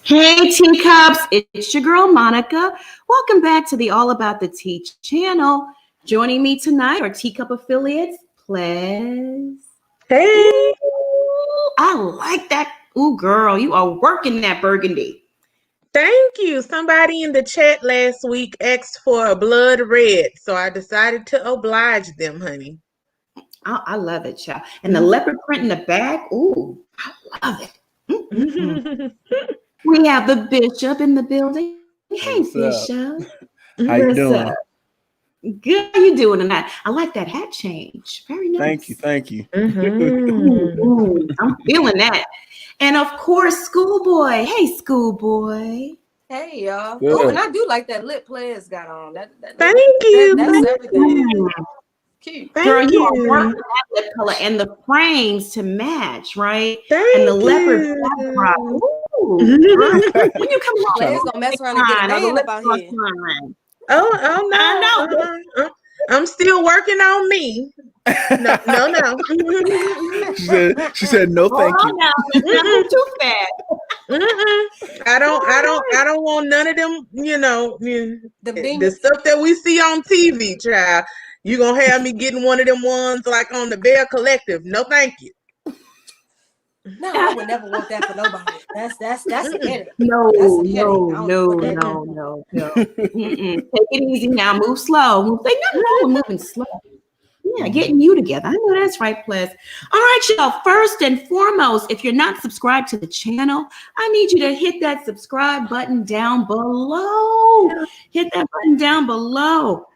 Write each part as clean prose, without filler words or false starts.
Hey teacups, it's your girl Monica. Welcome back to the All About the Tea channel. Joining me tonight are Teacup affiliates, Ples. Hey. Ooh, I like that. Ooh, girl, you are working that burgundy. Thank you. Somebody in the chat last week asked for a blood red, so I decided to oblige them, honey. I love it, child. And the leopard print in the back, ooh, I love it. We have the bishop in the building. Hey, Bishop. How you doing? Good. How you doing tonight? I like that hat change. Very nice. Thank you. I'm feeling that. And of course, Schoolboy. Hey, Schoolboy. Hey, y'all. Good. Oh, and I do like that lip Ples got on. Thank you. That's everything. Cute. Girl, Thank you are you. working that lip color and the frames to match, right? Thank and the leopard you. backdrop. Ooh, when you come on, Ples gonna mess around and get a man up out here. Oh no. I know. I'm still working on me. No. She said no, thank you. Now, let's not move too fast. I don't want none of them, the stuff stuff that we see on TV, child. You gonna have me getting one of them ones like on the Bear Collective. No, thank you. No, I would never want that for nobody. That's a headache. No. No. Take it easy now. Move slow. Nothing wrong with moving slow. Yeah, getting you together. I know that's right, Ples. All right, y'all. First and foremost, if you're not subscribed to the channel, I need you to hit that subscribe button down below. Hit that button down below.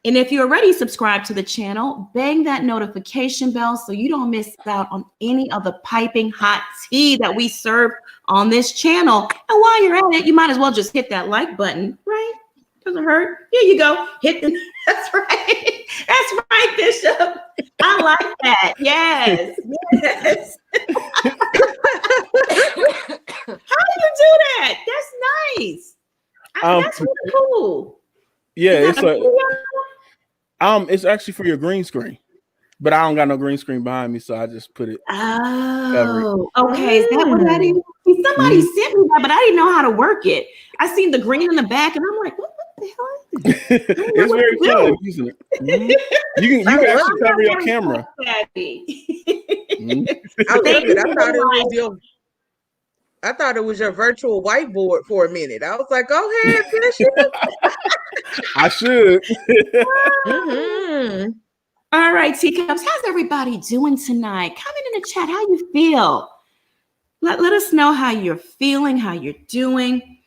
And if you're already subscribed to the channel, bang that notification bell so you don't miss out on any of the piping hot tea that we serve on this channel. And while you're at it, you might as well just hit that like button, right? Doesn't hurt. Here you go. That's right. That's right, Bishop. I like that. Yes. How do you do that? That's nice. That's really cool. Yeah, it's actually for your green screen, but I don't got no green screen behind me, so I just put it. Oh, okay. Is that what that is? Somebody sent me that, but I didn't know how to work it. I seen the green in the back, and I'm like, what the hell is it? It's very fun using it. You can actually cover your camera. I thought it was your virtual whiteboard for a minute. I was like, go ahead, finish it. I should. All right, teacups, how's everybody doing tonight? Comment in the chat how you feel. Let us know how you're feeling, how you're doing.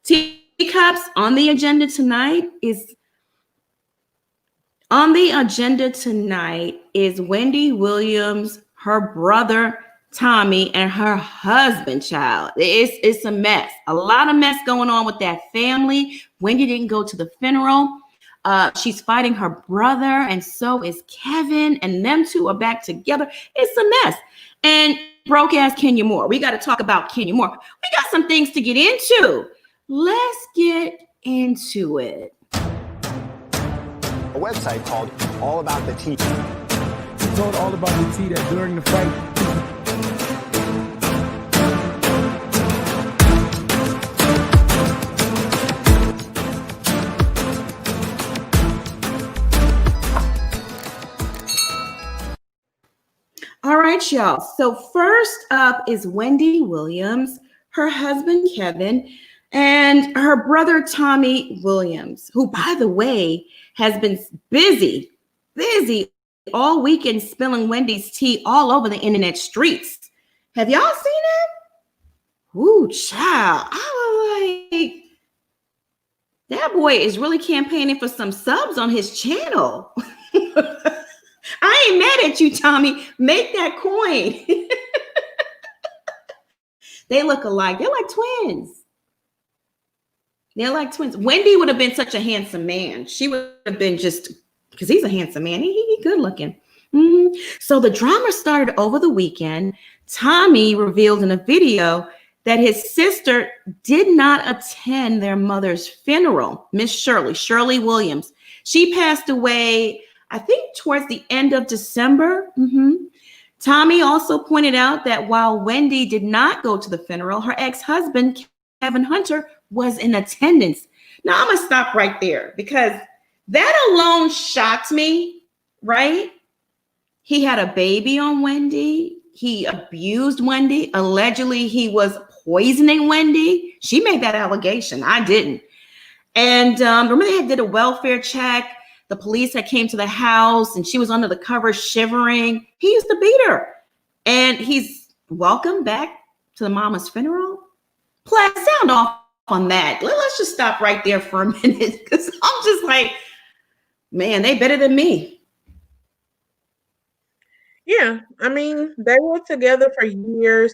Teacups, on the agenda tonight is Wendy Williams, her brother Tommy, and her husband, child. It's a mess. A lot of mess going on with that family. Wendy didn't go to the funeral. She's fighting her brother, and so is Kevin, and them two are back together. It's a mess. And broke ass Kenya Moore. We got to talk about Kenya Moore. We got some things to get into. Let's get into it. A website called All About the Tea. She told All About the Tea that during the fight, all right, y'all. So first up is Wendy Williams, her husband, Kevin, and her brother, Tommy Williams, who, by the way, has been busy all weekend spilling Wendy's tea all over the internet streets. Have y'all seen it? Ooh, child. I was like, that boy is really campaigning for some subs on his channel. I ain't mad at you, Tommy. Make that coin. They look alike. They're like twins. Wendy would have been such a handsome man. She would have been just, because he's a handsome man. He good looking. So the drama started over the weekend. Tommy revealed in a video that his sister did not attend their mother's funeral, Miss Shirley Williams. She passed away, I think, towards the end of December. Tommy also pointed out that while Wendy did not go to the funeral, her ex-husband, Kevin Hunter was in attendance. Now I'm gonna stop right there because that alone shocked me, right? He had a baby on Wendy. He abused Wendy. Allegedly, he was poisoning Wendy. She made that allegation. I didn't. And remember they did a welfare check. The police had came to the house and she was under the covers shivering. He used to beat her. And he's welcome back to the mama's funeral. Plus, sound off on that. Let's just stop right there for a minute because I'm just like, man, they better than me. Yeah, I mean, they were together for years.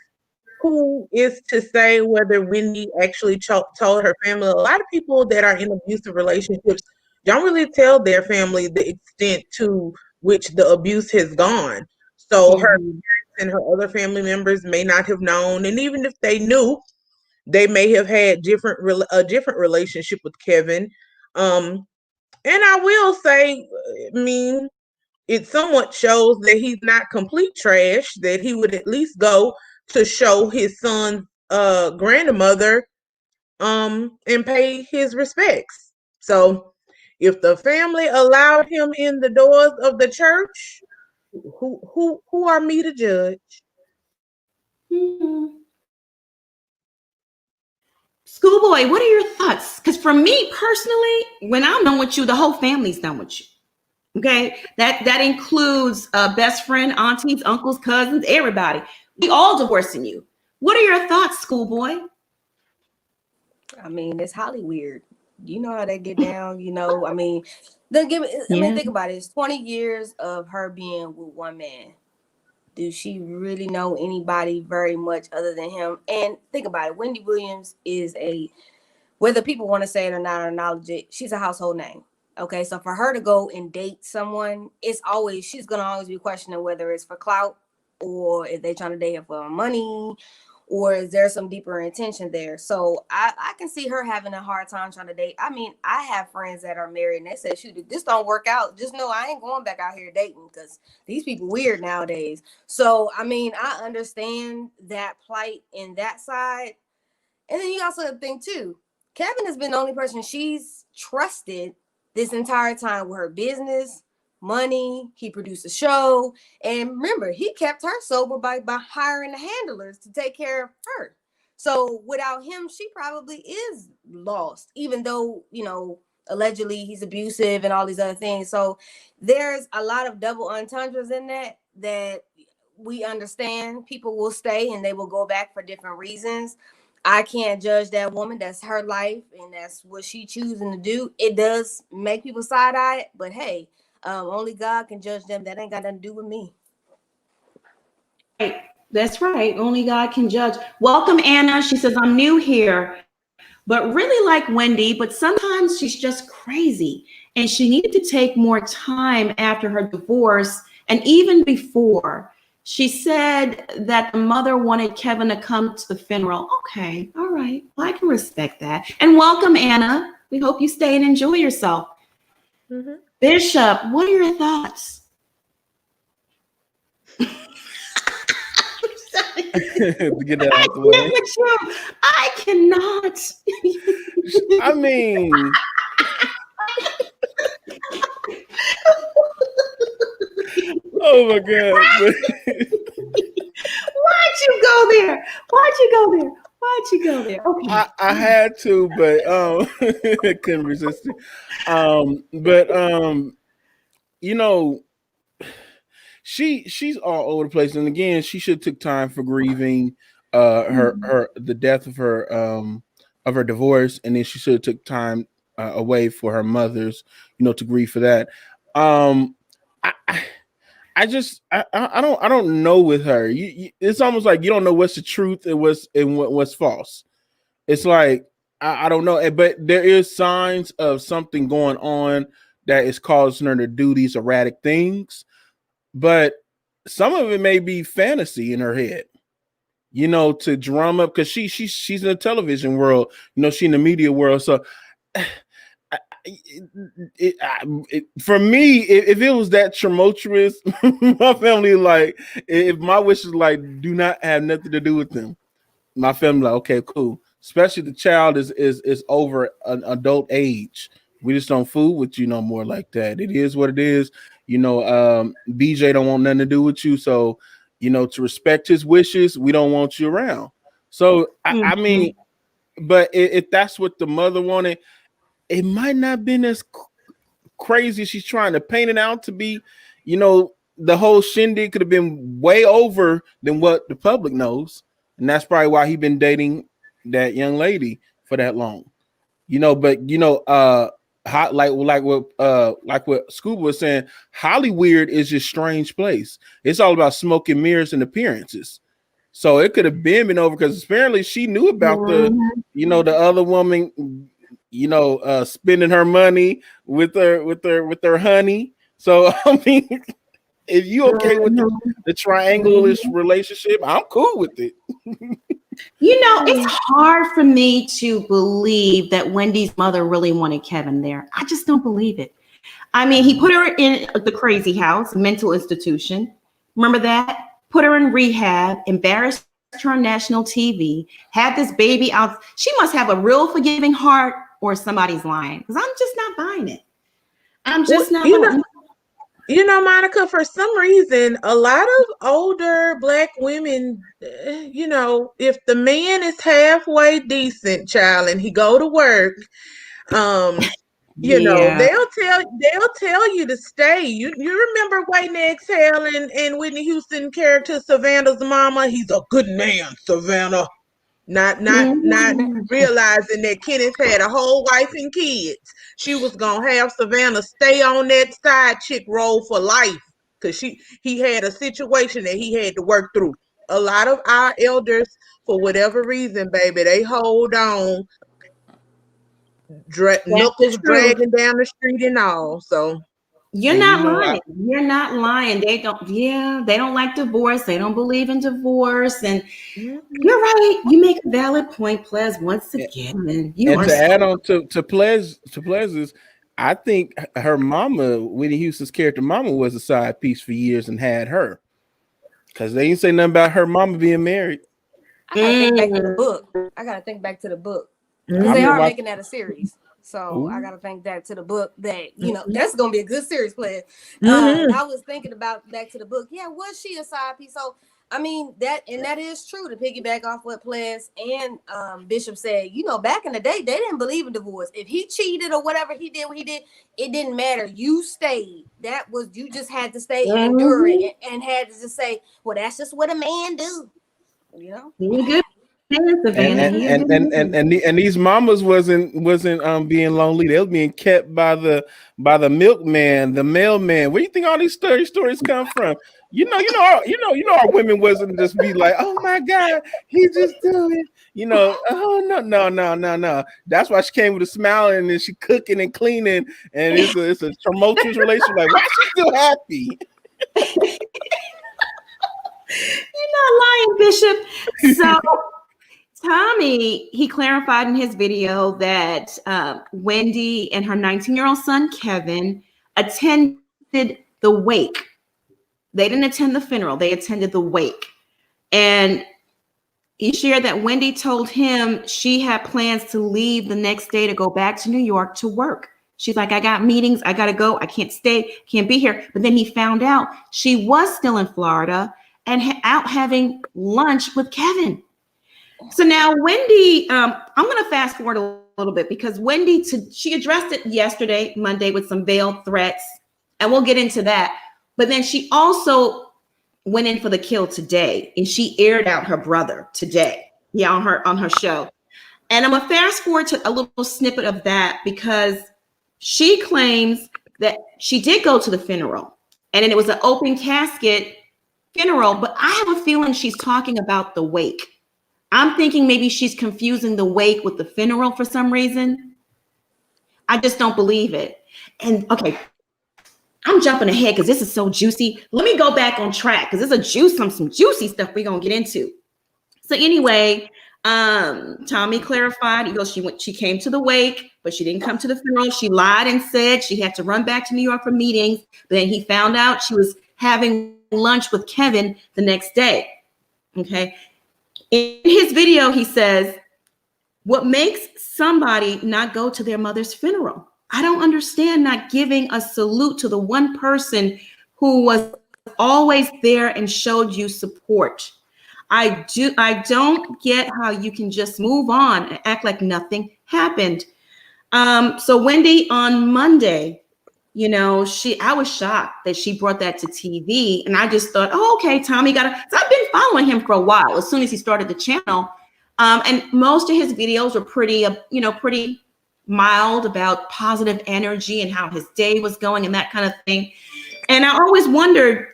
Who is to say whether Wendy actually told her family? A lot of people that are in abusive relationships don't really tell their family the extent to which the abuse has gone. So her parents and her other family members may not have known, and even if they knew, they may have had a different relationship with Kevin. And I will say, I mean, it somewhat shows that he's not complete trash, that he would at least go to show his son's grandmother and pay his respects. So if the family allowed him in the doors of the church, who are me to judge? Mm-hmm. Schoolboy, what are your thoughts? Because for me personally, when I'm done with you, the whole family's done with you. Okay, that includes best friend, aunties, uncles, cousins, everybody. We all divorcing you. What are your thoughts, schoolboy? I mean, it's highly weird. You know how they get down. I mean, think about it. It's 20 years of her being with one man. Do she really know anybody very much other than him? And think about it. Wendy Williams is whether people want to say it or not or acknowledge it, she's a household name. Okay, so for her to go and date someone, she's gonna always be questioning whether it's for clout or if they're trying to date her for money, or is there some deeper intention there? So I can see her having a hard time trying to date. I mean, I have friends that are married and they say, shoot, if this don't work out, just know I ain't going back out here dating because these people weird nowadays. So I mean, I understand that plight in that side. And then you also have to think too, Kevin has been the only person she's trusted this entire time with her business, money. He produced a show. And remember, he kept her sober by hiring the handlers to take care of her. So without him, she probably is lost, even though, allegedly he's abusive and all these other things. So there's a lot of double entendres in that we understand. People will stay and they will go back for different reasons. I can't judge that woman. That's her life, and that's what she choosing to do. It does make people side-eye it, but hey, only God can judge them. That ain't got nothing to do with me. Right. That's right. Only God can judge. Welcome, Anna. She says, I'm new here, but really like Wendy, but sometimes she's just crazy. And she needed to take more time after her divorce and even before. She said that the mother wanted Kevin to come to the funeral. Okay, all right. Well, I can respect that. And welcome, Anna. We hope you stay and enjoy yourself. Mm-hmm. Bishop, what are your thoughts? To get that out the way. I cannot. I mean, oh my God. Why'd you go there? Okay. I had to, but I couldn't resist it. She's all over the place. And again, she should have took time for grieving the death of her divorce, and then she should have took time away for her mother's, to grieve for that. I don't know with her. It's almost like you don't know what's the truth and what's false. It's like I don't know, but there is signs of something going on that is causing her to do these erratic things. But some of it may be fantasy in her head, to drum up, because she's in the television world, she in the media world. So for me, if it was that tumultuous, my family, if my wishes do not have nothing to do with them, my family okay, cool, especially the child is over an adult age. We just don't fool with you no more like that. It is what it is. BJ don't want nothing to do with you. So, to respect his wishes, we don't want you around. So, I mean, but if that's what the mother wanted, it might not have been as crazy as she's trying to paint it out to be. The whole shindig could have been way over than what the public knows. And that's probably why he's been dating that young lady for that long. Like what Scuba was saying, Hollywood is a strange place. It's all about smoke and mirrors and appearances. So it could have been over because apparently she knew about the other woman, spending her the with her honey. So I mean, if you okay with the triangle-ish relationship, I'm cool with it. It's hard for me to believe that Wendy's mother really wanted Kevin there. I just don't believe it. I mean, he put her in the crazy house, mental institution. Remember that? Put her in rehab, embarrassed her on national TV, had this baby out. She must have a real forgiving heart, or somebody's lying, because I'm just not buying it. I'm just not buying it. Monica, for some reason, a lot of older Black women, if the man is halfway decent, child, and he go to work, they'll tell you to stay. You remember Waiting to Exhale and Whitney Houston character Savannah's mama? He's a good man, Savannah. Not realizing that Kenneth had a whole wife and kids. She was gonna have Savannah stay on that side chick role for life because he had a situation that he had to work through. A lot of our elders, for whatever reason, baby, they hold on, knuckles dragging down the street and all. So you're not lying. You're not lying. They don't like divorce. They don't believe in divorce. And you're right. You make a valid point, Plez, once again. And to add on to Plez's, I think her mama, Whitney Houston's character mama, was a side piece for years and had her. Because they didn't say nothing about her mama being married. I gotta think back to the book. Because they are making that a series. So I gotta think back to the book that that's gonna be a good series play. I was thinking about back to the book. Yeah, was she a side piece? So I mean that is true to piggyback off what Ples and Bishop said. Back in the day, they didn't believe in divorce. If he cheated or whatever he did, it didn't matter. You stayed. You just had to stay and endure it and had to just say, well, that's just what a man do. Good. And these mamas wasn't being lonely. They was being kept by the milkman, the mailman. Where do you think all these stories come from? Our women wasn't just be like, oh my God, he just doing it. Oh no. That's why she came with a smile and then she cooking and cleaning, and it's a tumultuous relationship. Like, why is she still happy? You're not lying, Bishop. So Tommy, he clarified in his video that Wendy and her 19-year-old son, Kevin, attended the wake. They didn't attend the funeral. They attended the wake. And he shared that Wendy told him she had plans to leave the next day to go back to New York to work. She's like, I got meetings. I got to go. I can't stay. Can't be here. But then he found out she was still in Florida and out having lunch with Kevin. So now Wendy, I'm going to fast forward a little bit because Wendy, she addressed it yesterday, Monday, with some veiled threats, and we'll get into that. But then she also went in for the kill today, and she aired out her brother today, on her show. And I'm going to fast forward to a little snippet of that because she claims that she did go to the funeral, and then it was an open casket funeral, but I have a feeling she's talking about the wake. I'm thinking maybe she's confusing the wake with the funeral for some reason. I just don't believe it. And okay, I'm jumping ahead because this is so juicy. Let me go back on track because there's some juicy stuff we're gonna get into. So anyway, Tommy clarified. He goes, she came to the wake, but she didn't come to the funeral. She lied and said she had to run back to New York for meetings. But then he found out she was having lunch with Kevin the next day. Okay. In his video, he says What makes somebody not go to their mother's funeral? I don't understand not giving a salute to the one person who was always there and showed you support. I don't get how you can just move on and act like nothing happened. So Wendy, on Monday, I was shocked that she brought that to TV, and I just thought, oh, okay, Tommy got it. So I've been following him for a while. As soon as he started the channel, and most of his videos were pretty mild, about positive energy and how his day was going and that kind of thing. And I always wondered,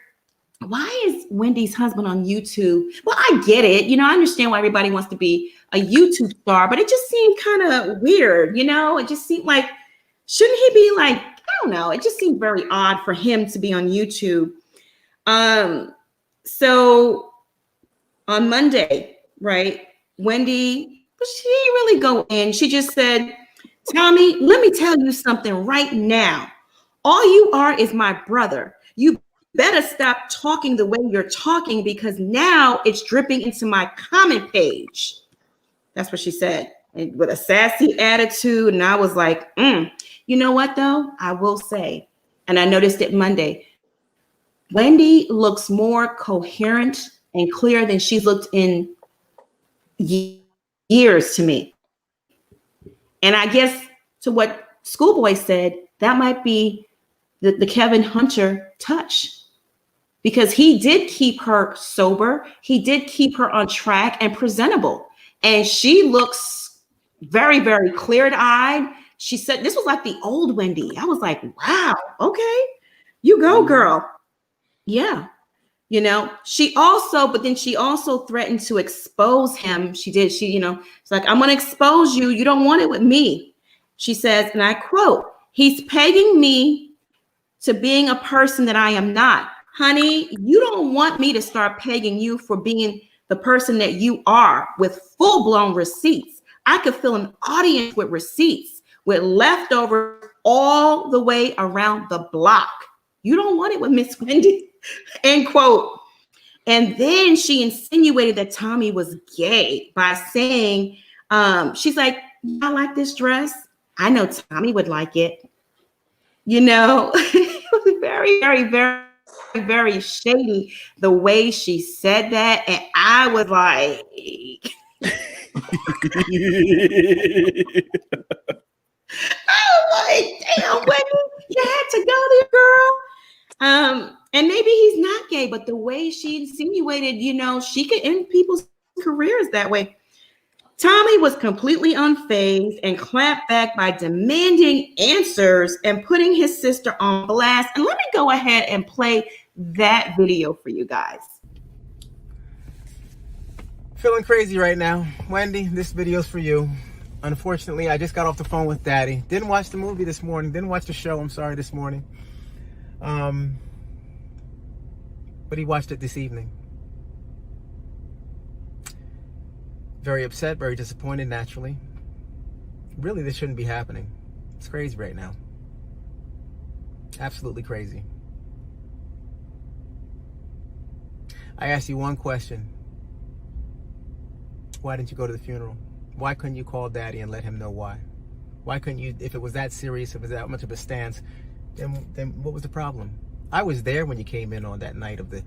why is Wendy's husband on YouTube? Well, I get it. I understand why everybody wants to be a YouTube star, but it just seemed kind of weird. It just seemed like, shouldn't he be like, I don't know. It just seemed very odd for him to be on YouTube. So on Monday, right, Wendy, she didn't really go in. She just said, Tommy, let me tell you something right now. All you are is my brother. You better stop talking the way you're talking, because now it's dripping into my comment page. That's what she said, and with a sassy attitude. And I was like, you know what, though? I will say, and I noticed it Monday, Wendy looks more coherent and clear than she's looked in years to me. And I guess to what Schoolboy said, that might be the Kevin Hunter touch, because he did keep her sober. He did keep her on track and presentable. And she looks very, very clear-eyed. She said this was like the old Wendy. I was like, wow, okay, you go, girl. Yeah. She also threatened to expose him. It's like, I'm going to expose you. You don't want it with me. She says, and I quote, he's pegging me to being a person that I am not. Honey, you don't want me to start pegging you for being the person that you are, with full-blown receipts. I could fill an audience with receipts, with leftovers all the way around the block. You don't want it with Miss Wendy. End quote. And then she insinuated that Tommy was gay by saying, she's like, I like this dress. I know Tommy would like it. It was very, very, very, very shady the way she said that. And I was like, damn, Wendy, you had to go there, girl. And maybe he's not gay, but the way she insinuated, she could end people's careers that way. Tommy was completely unfazed and clapped back by demanding answers and putting his sister on blast. And let me go ahead and play that video for you guys. Feeling crazy right now. Wendy, this video's for you. Unfortunately, I just got off the phone with Daddy. Didn't watch the movie this morning. Didn't watch the show, I'm sorry, this morning. But he watched it this evening. Very upset, very disappointed, naturally. Really, this shouldn't be happening. It's crazy right now. Absolutely crazy. I asked you one question. Why didn't you go to the funeral? Why couldn't you call Daddy and let him know why? Why couldn't you, if it was that serious, if it was that much of a stance, then what was the problem? I was there when you came in on that night of the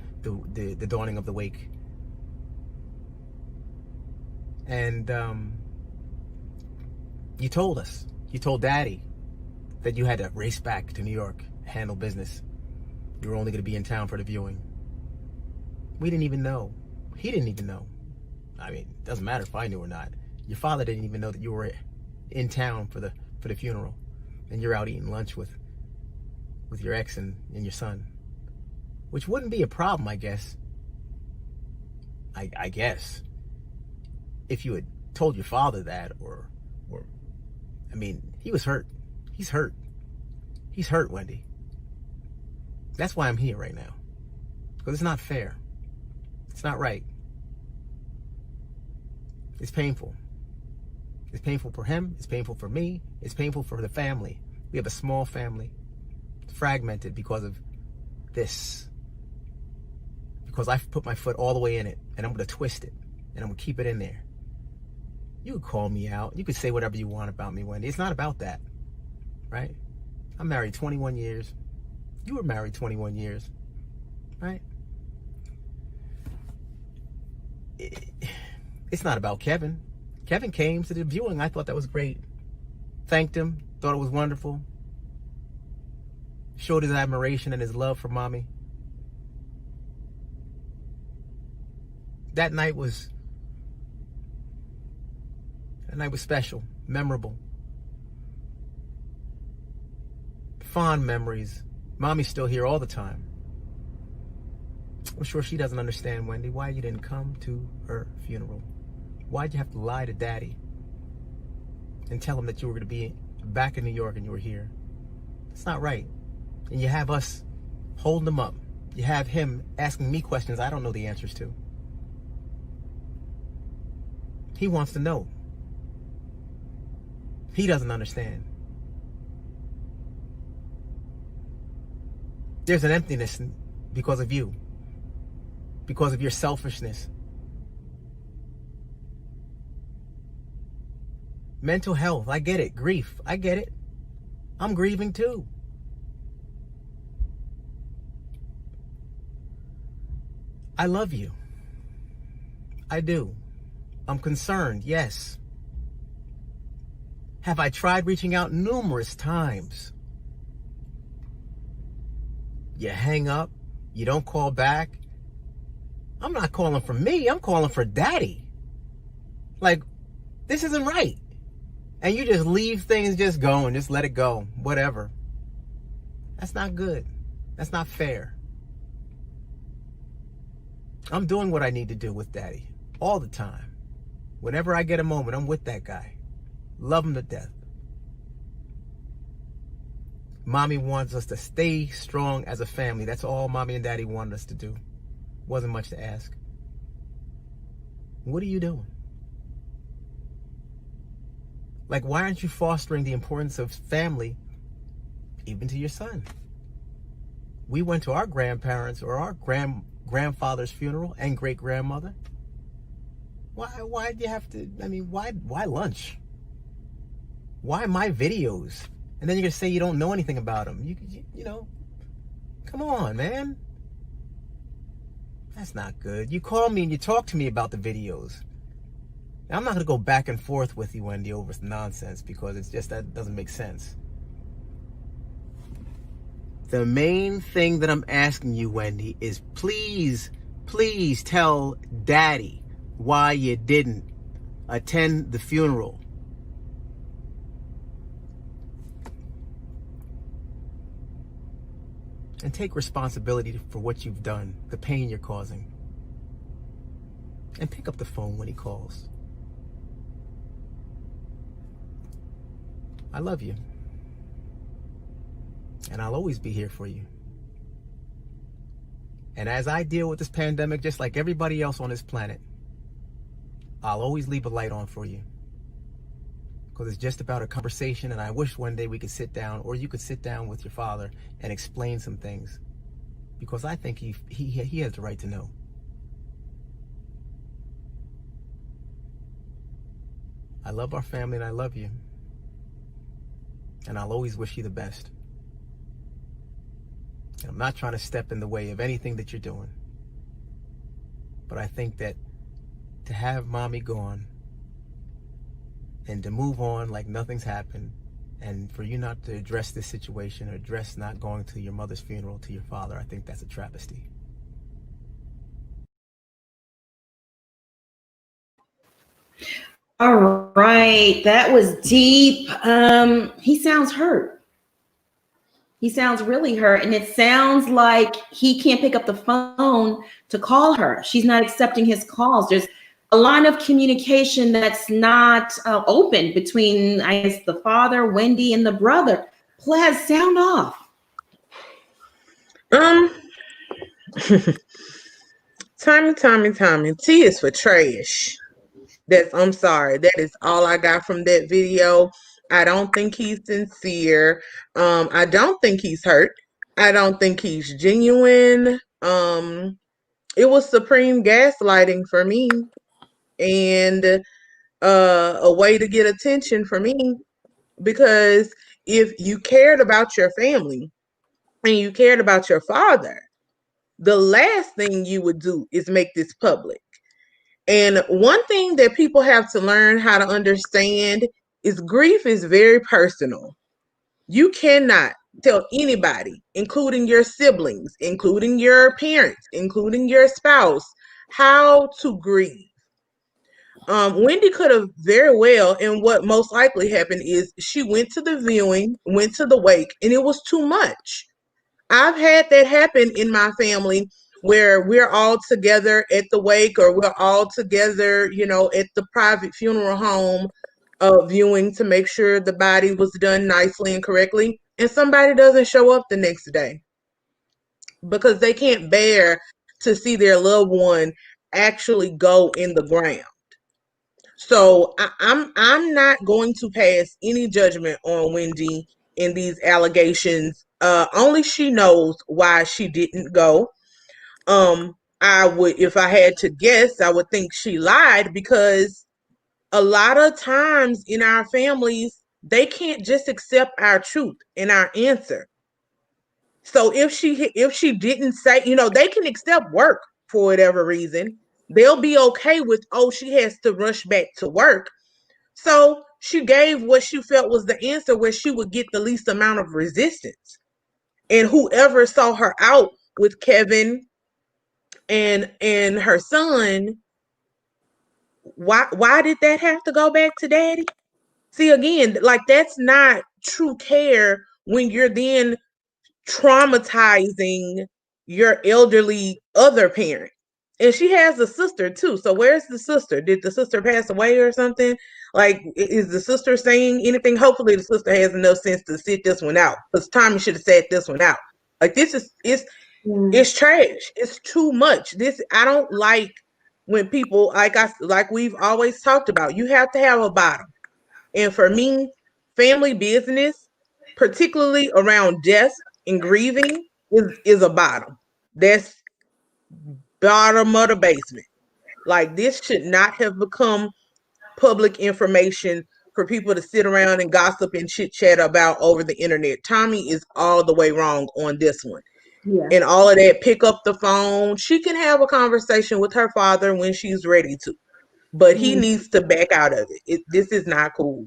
dawning of the wake. And you told us, you told Daddy that you had to race back to New York, handle business. You were only going to be in town for the viewing. We didn't even know. He didn't even know. I mean, it doesn't matter if I knew or not. Your father didn't even know that you were in town for the funeral, and you're out eating lunch with your ex and your son, which wouldn't be a problem, I guess. I guess if you had told your father that, or I mean, he was hurt. He's hurt. He's hurt, Wendy. That's why I'm here right now, because it's not fair. It's not right. It's painful. It's painful for him. It's painful for me. It's painful for the family. We have a small family, fragmented because of this. Because I've put my foot all the way in it, and I'm going to twist it, and I'm going to keep it in there. You could call me out. You could say whatever you want about me, Wendy. It's not about that, right? I'm married 21 years. You were married 21 years, right? It's not about Kevin. Kevin came to the viewing. I thought that was great. Thanked him. Thought it was wonderful. Showed his admiration and his love for mommy. That night was special, memorable. Fond memories. Mommy's still here all the time. I'm sure she doesn't understand, Wendy, why you didn't come to her funeral. Why'd you have to lie to Daddy and tell him that you were going to be back in New York and you were here? It's not right. And you have us holding him up. You have him asking me questions I don't know the answers to. He wants to know. He doesn't understand. There's an emptiness because of you. Because of your selfishness. Mental health, I get it. Grief, I get it. I'm grieving too. I love you. I do. I'm concerned, yes. Have I tried reaching out numerous times? You hang up, you don't call back. I'm not calling for me, I'm calling for Daddy. Like, this isn't right. And you just leave things just going, just let it go, whatever. That's not good. That's not fair. I'm doing what I need to do with Daddy all the time. Whenever I get a moment, I'm with that guy. Love him to death. Mommy wants us to stay strong as a family. That's all Mommy and Daddy wanted us to do. Wasn't much to ask. What are you doing? Like, why aren't you fostering the importance of family even to your son? We went to our grandparents or our grandfather's funeral and great-grandmother. Why do you have to, why lunch? Why my videos? And then you're going to say you don't know anything about them. You know, come on, man. That's not good. You call me and you talk to me about the videos. Now, I'm not going to go back and forth with you, Wendy, over nonsense because it's just that doesn't make sense. The main thing that I'm asking you, Wendy, is please tell Daddy why you didn't attend the funeral. And take responsibility for what you've done, the pain you're causing. And pick up the phone when he calls. I love you. And I'll always be here for you. And as I deal with this pandemic, just like everybody else on this planet, I'll always leave a light on for you. Because it's just about a conversation, and I wish one day we could sit down, or you could sit down with your father and explain some things. Because I think he has the right to know. I love our family and I love you. And I'll always wish you the best. And I'm not trying to step in the way of anything that you're doing. But I think that to have Mommy gone and to move on like nothing's happened, and for you not to address this situation or address not going to your mother's funeral, to your father, I think that's a travesty. All right, that was deep. He sounds hurt. He sounds really hurt, and it sounds like he can't pick up the phone to call her. She's not accepting his calls. There's a line of communication that's not open between, I guess, the father, Wendy, and the brother. Plaz, sound off. Tommy. T is for trash. I'm sorry. That is all I got from that video. I don't think he's sincere. I don't think he's hurt. I don't think he's genuine. It was supreme gaslighting for me. And a way to get attention for me, because if you cared about your family and you cared about your father, the last thing you would do is make this public. And one thing that people have to learn how to understand is grief is very personal. You cannot tell anybody, including your siblings, including your parents, including your spouse, how to grieve. Wendy could have very well, and what most likely happened is she went to the viewing, went to the wake, and it was too much. I've had that happen in my family where we're all together at the wake, or we're all together, at the private funeral home viewing to make sure the body was done nicely and correctly, and somebody doesn't show up the next day because they can't bear to see their loved one actually go in the ground. So I'm not going to pass any judgment on Wendy in these allegations. Only she knows why she didn't go. I would, if I had to guess, I would think she lied, because a lot of times in our families, they can't just accept our truth and our answer. So if she didn't say, they can accept work for whatever reason. They'll be okay with, oh, she has to rush back to work. So she gave what she felt was the answer, where she would get the least amount of resistance. And whoever saw her out with Kevin and her son, why did that have to go back to daddy? See, again, like, that's not true care when you're then traumatizing your elderly other parent. And she has a sister too. So where's the sister? Did the sister pass away or something? Like, is the sister saying anything? Hopefully the sister has enough sense to sit this one out, because Tommy should have sat this one out. Like, this is it's trash. It's too much. This, I don't like when people, like we've always talked about, you have to have a bottom. And for me, family business, particularly around death and grieving, is a bottom. That's bottom of the basement. Like, this should not have become public information for people to sit around and gossip and chit chat about over the internet. Tommy is all the way wrong on this one. Yeah. And all of that, pick up the phone. She can have a conversation with her father when she's ready to, but he needs to back out of it. This is not cool.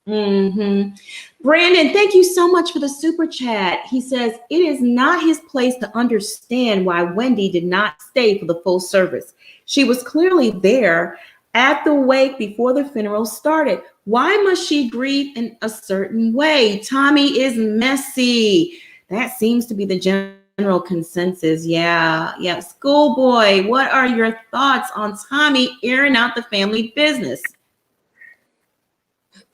Brandon, thank you so much for the super chat. He says it is not his place to understand why Wendy did not stay for the full service. She was clearly there at the wake before the funeral started. Why must she grieve in a certain way? Tommy is messy. That seems to be the general consensus. Yeah. Schoolboy, what are your thoughts on Tommy airing out the family business?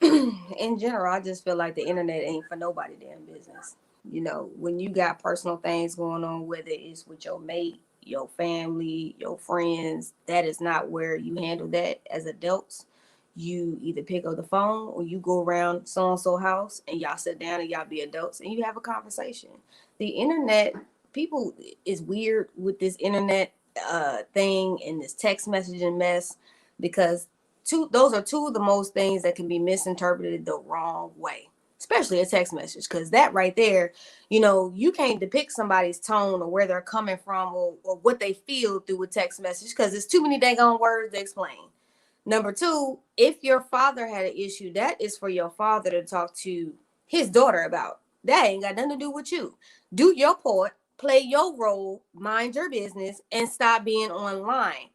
In general, I just feel like the internet ain't for nobody damn business. When you got personal things going on, whether it's with your mate, your family, your friends, that is not where you handle that as adults. You either pick up the phone or you go around so-and-so house and y'all sit down and y'all be adults and you have a conversation. The internet, people is weird with this internet thing and this text messaging mess, because those are two of the most things that can be misinterpreted the wrong way, especially a text message, because that right there, you can't depict somebody's tone or where they're coming from or what they feel through a text message, because it's too many dang on words to explain. Number two, if your father had an issue, that is for your father to talk to his daughter about. That ain't got nothing to do with you. Do your part, play your role, mind your business, and stop being online.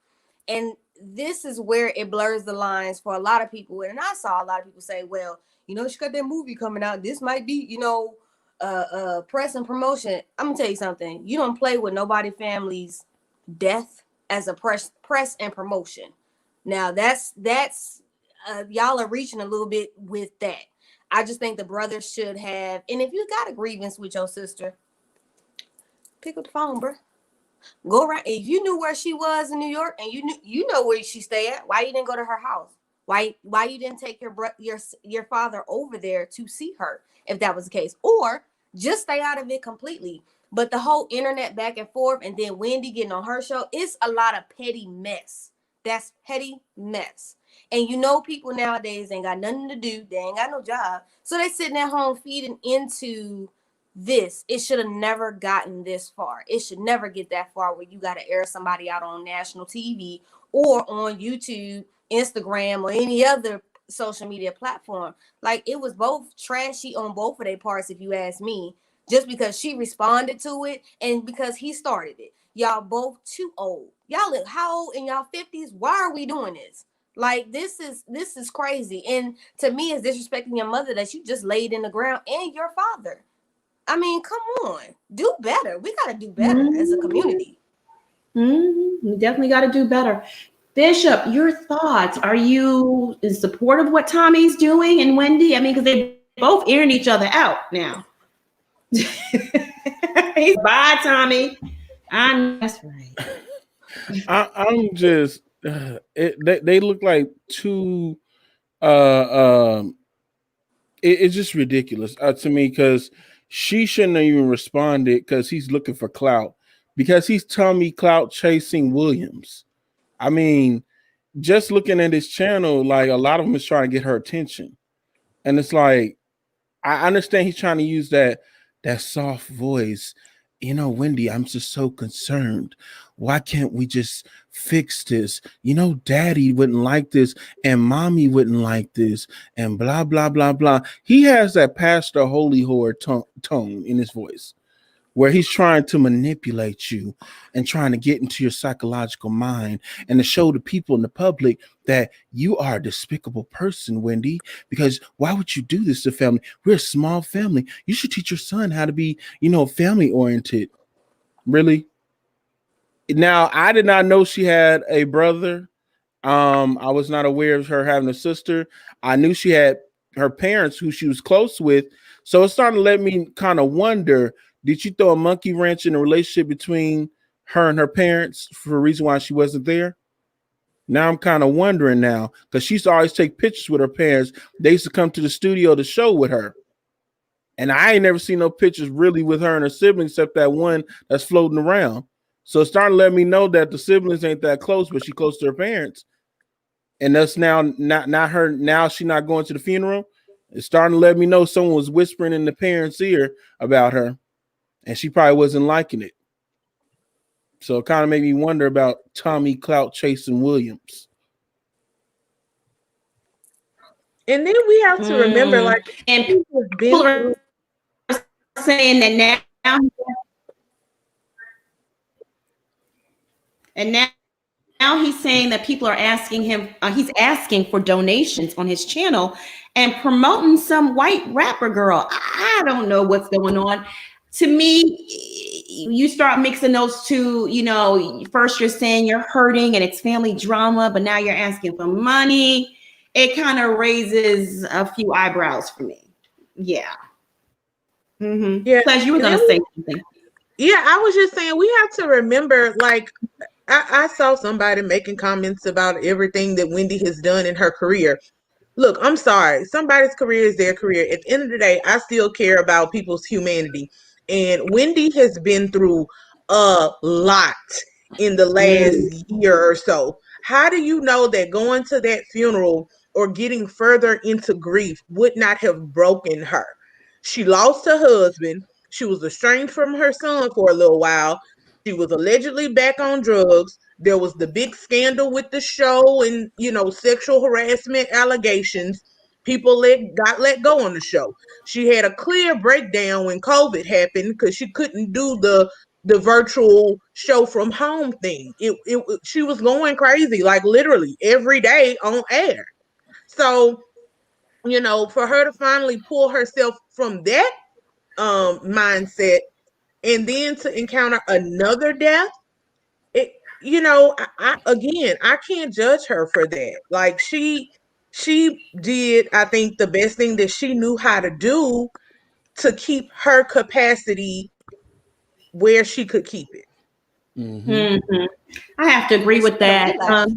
And this is where it blurs the lines for a lot of people. And I saw a lot of people say, well, she got that movie coming out. This might be, press and promotion. I'm gonna tell you something. You don't play with nobody family's death as a press and promotion. Now that's y'all are reaching a little bit with that. I just think the brothers should have, and if you got a grievance with your sister, pick up the phone, bro. Go around. If you knew where she was in New York and you know where she stay at, why you didn't go to her house? Why you didn't take your father over there to see her if that was the case? Or just stay out of it completely. But the whole internet back and forth, and then Wendy getting on her show, it's a lot of petty mess. That's petty mess. And people nowadays ain't got nothing to do. They ain't got no job. So they sitting at home feeding into this. It should have never gotten this far. It should never get that far where you got to air somebody out on national TV or on YouTube, Instagram, or any other social media platform. Like, it was both trashy on both of their parts, if you ask me, just because she responded to it and because he started it. Y'all both too old. Y'all look how old in y'all 50s? Why are we doing this? Like, this is crazy. And to me, it's disrespecting your mother that you just laid in the ground, and your father. I mean, come on, do better. We got to do better as a community. We definitely got to do better. Bishop, your thoughts? Are you in support of what Tommy's doing and Wendy? I mean, because they're both airing each other out now. Bye, Tommy. That's right. I'm just they look like two it's just ridiculous to me, because she shouldn't have even responded, because he's looking for clout, because he's Tommy Clout Chasing Williams. I mean, just looking at his channel, like, a lot of them is trying to get her attention, and it's like, I understand he's trying to use that soft voice. Wendy, I'm just so concerned. Why can't we just fix this? Daddy wouldn't like this, and mommy wouldn't like this, and blah, blah, blah, blah. He has that Pastor Holy Whore tone in his voice, where he's trying to manipulate you and trying to get into your psychological mind and to show the people in the public that you are a despicable person, Wendy, because why would you do this to family? We're a small family. You should teach your son how to be, family oriented. Really? Now, I did not know she had a brother. I was not aware of her having a sister. I knew she had her parents who she was close with. So it's starting to let me kind of wonder, did you throw a monkey wrench in the relationship between her and her parents for a reason why she wasn't there? Now I'm kind of wondering now, because she used to always take pictures with her parents. They used to come to the studio to show with her. And I ain't never seen no pictures really with her and her siblings, except that one that's floating around. So it's starting to let me know that the siblings ain't that close, but she close to her parents. And that's now not her. Now she's not going to the funeral. It's starting to let me know someone was whispering in the parents' ear about her, and she probably wasn't liking it. So it kind of made me wonder about Tommy Clout Chasing Williams. And then we have to remember, like, and people are saying that now, and now he's saying that people are asking him, he's asking for donations on his channel and promoting some white rapper girl. I don't know what's going on. To me, you start mixing those two, first you're saying you're hurting and it's family drama, but now you're asking for money. It kind of raises a few eyebrows for me. Yeah. Mm-hmm. Yeah. Plus, you were going to say something. Yeah, I was just saying, we have to remember, like, I saw somebody making comments about everything that Wendy has done in her career. Look, I'm sorry. Somebody's career is their career. At the end of the day, I still care about people's humanity. And Wendy has been through a lot in the last year or so. How do you know that going to that funeral or getting further into grief would not have broken her? She lost her husband. She was estranged from her son for a little while. She was allegedly back on drugs. There was the big scandal with the show and, sexual harassment allegations. People got let go on the show. She had a clear breakdown when COVID happened because she couldn't do the virtual show from home thing. She was going crazy, like literally every day on air. So, for her to finally pull herself from that mindset and then to encounter another death, I can't judge her for that. Like, she did, I think, the best thing that she knew how to do to keep her capacity where she could keep it. Mm-hmm. I have to agree with that.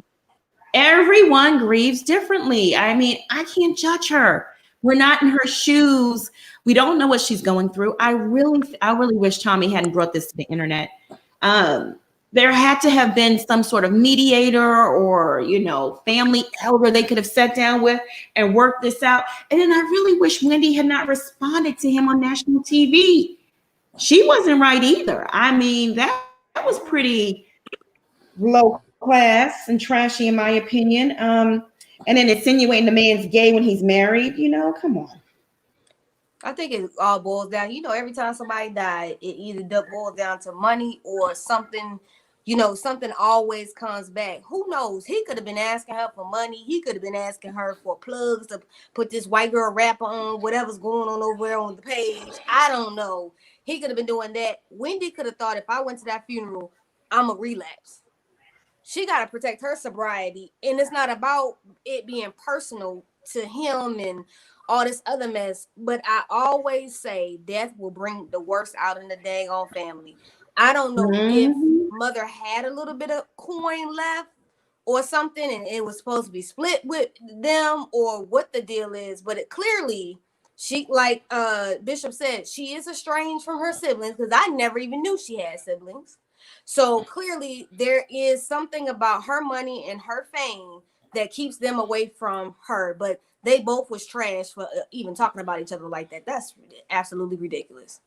Everyone grieves differently. I mean, I can't judge her. We're not in her shoes. We don't know what she's going through. I really wish Tommy hadn't brought this to the internet. there had to have been some sort of mediator or, family elder they could have sat down with and worked this out. And then I really wish Wendy had not responded to him on national TV. She wasn't right either. I mean, that was pretty low class and trashy, in my opinion. And then insinuating the man's gay when he's married, come on. I think it all boils down, every time somebody died, it either boils down to money or something, something always comes back. Who knows? He could have been asking her for money. He could have been asking her for plugs to put this white girl rapper on, whatever's going on over there on the page. I don't know. He could have been doing that. Wendy could have thought, if I went to that funeral, I'm a relapse. She got to protect her sobriety. And it's not about it being personal to him and all this other mess. But I always say death will bring the worst out in the dang on family. I don't know if mother had a little bit of coin left or something and it was supposed to be split with them or what the deal is. But it clearly, she, like Bishop said, she is estranged from her siblings because I never even knew she had siblings. So clearly there is something about her money and her fame that keeps them away from her. But they both was trash for even talking about each other like that. That's absolutely ridiculous.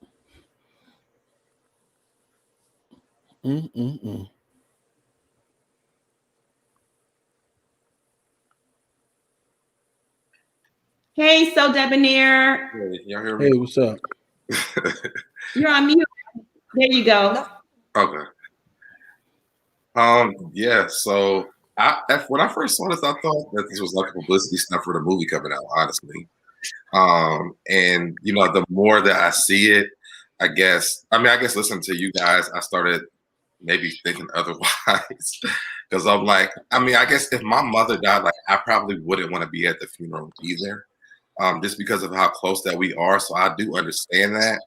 Hey, so Debonair. Hey, y'all hear me? Hey, what's up? You're on mute. There you go. Okay. Yeah, so when I first saw this, I thought that this was like a publicity stuff for the movie coming out, honestly. And the more that I see it, I guess listening to you guys, I started maybe thinking otherwise. Because I'm like, I guess if my mother died, like I probably wouldn't want to be at the funeral either. Just because of how close that we are. So I do understand that.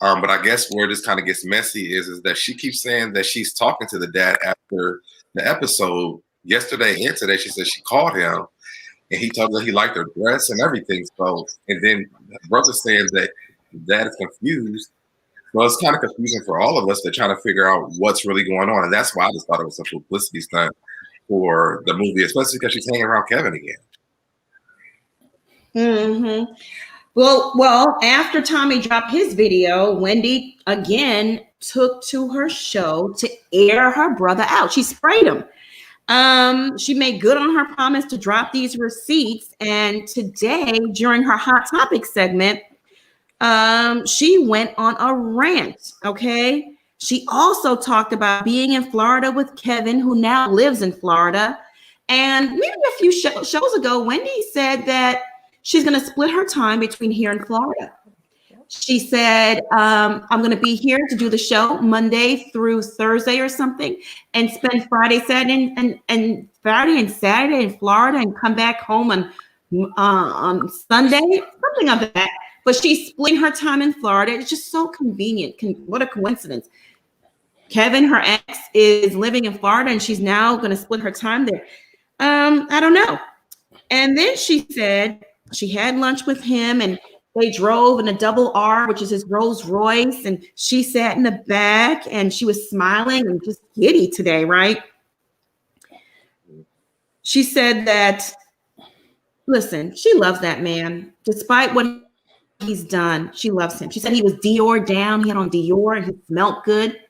But I guess where this kind of gets messy is that she keeps saying that she's talking to the dad after the episode yesterday and today. She said she called him and he told her he liked her dress and everything. So, and then the brother saying that the dad is confused. Well, it's kind of confusing for all of us to try to figure out what's really going on. And that's why I just thought it was a publicity stunt for the movie, especially because she's hanging around Kevin again. Well, after Tommy dropped his video, Wendy again took to her show to air her brother out. She sprayed him. She made good on her promise to drop these receipts. And today, during her Hot Topic segment, she went on a rant. Okay. She also talked about being in Florida with Kevin, who now lives in Florida. And maybe a few shows ago, Wendy said that she's going to split her time between here and Florida. She said, I'm going to be here to do the show Monday through Thursday or something and spend Friday, Saturday, and Friday and Saturday in Florida and come back home on Sunday, something of that. But she's splitting her time in Florida. It's just so convenient. What a coincidence. Kevin, her ex, is living in Florida and she's now going to split her time there. I don't know. And then she said she had lunch with him and they drove in a double R, which is his Rolls Royce. And she sat in the back and she was smiling and just giddy today, right? She said that, listen, she loves that man. Despite what he's done, she loves him. She said he was Dior down. He had on Dior and he smelled good.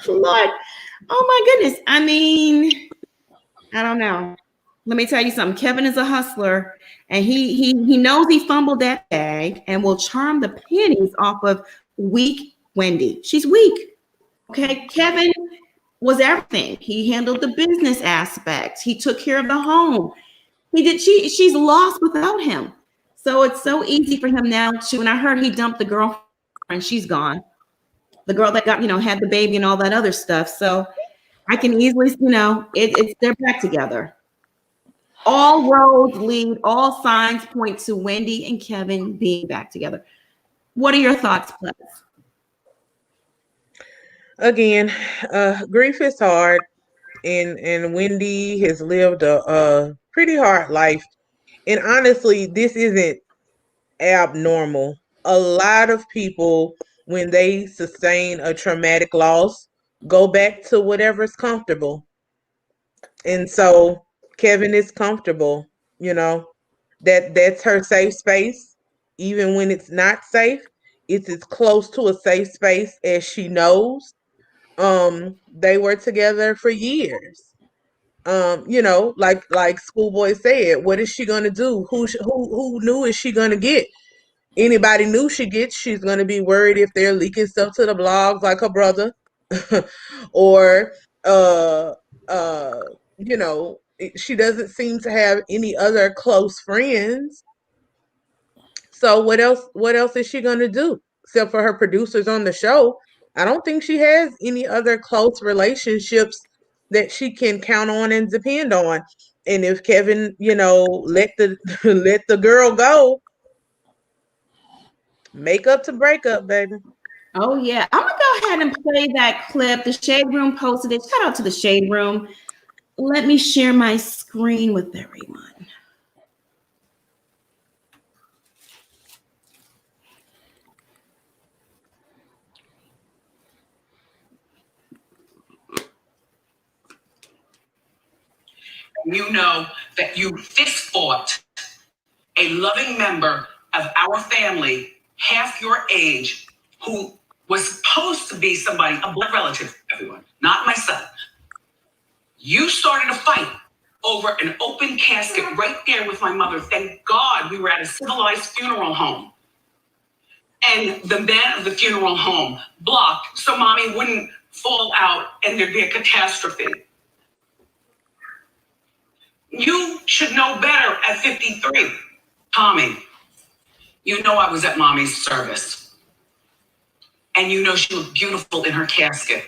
Lord, oh my goodness. I mean, I don't know. Let me tell you something. Kevin is a hustler, and he knows he fumbled that bag and will charm the pennies off of weak Wendy. She's weak. Okay, Kevin was everything. He handled the business aspects. He took care of the home. She's lost without him. So it's so easy for him now to. And I heard he dumped the girlfriend. She's gone. The girl that got had the baby and all that other stuff. So I can easily they're back together. All roads lead, all signs point to Wendy and Kevin being back together. What are your thoughts, please? Again, grief is hard, and Wendy has lived a pretty hard life. And honestly, this isn't abnormal. A lot of people when they sustain a traumatic loss, go back to whatever's comfortable. And so Kevin is comfortable, you know, that's her safe space. Even when it's not safe, it's as close to a safe space as she knows. They were together for years. You know, like Schoolboy said, what is she gonna do? Who new is she gonna get? Anybody new she gets, she's gonna be worried if they're leaking stuff to the blogs like her brother, or uh uh you know, she doesn't seem to have any other close friends. So what else is she gonna do except for her producers on the show? I don't think she has any other close relationships that she can count on and depend on. And if Kevin, you know, let the let the girl go, make up to break up, baby. Oh yeah, I'm gonna go ahead and play that clip. The Shade Room posted it. Shout out to the Shade Room. Let me share my screen with everyone. You know that you fist fought a loving member of our family, half your age, who was supposed to be somebody, a blood relative, everyone, not my son. You started a fight over an open casket right there with my mother. Thank God we were at a civilized funeral home. And the man of the funeral home blocked so mommy wouldn't fall out and there'd be a catastrophe. You should know better at 53. Tommy, you know I was at mommy's service. And you know she looked beautiful in her casket.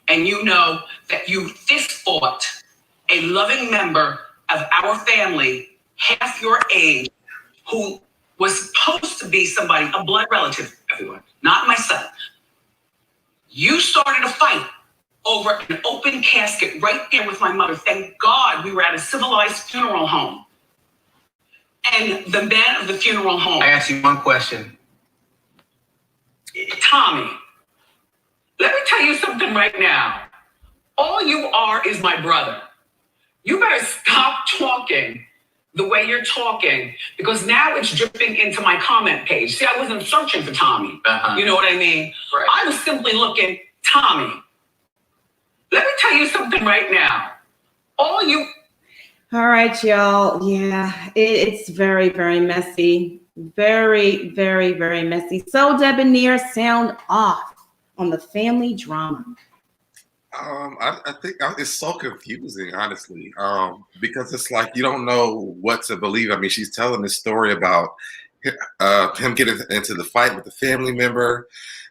And you know that you fist fought a loving member of our family, half your age, who was supposed to be somebody, a blood relative, everyone, not my son. You started a fight over an open casket right there with my mother. Thank God we were at a civilized funeral home. And the man of the funeral home. I ask you one question. Tommy, let me tell you something right now. All you are is my brother. You better stop talking the way you're talking, because now it's dripping into my comment page. See, I wasn't searching for Tommy. You know what I mean? Right. I was simply looking, Tommy, let me tell you something right now. All right, y'all. Yeah, it's very, very messy. Very, very, very messy. So debonair, sound off on the family drama. I think it's so confusing, honestly, because it's like you don't know what to believe. I mean, she's telling this story about him getting into the fight with the family member,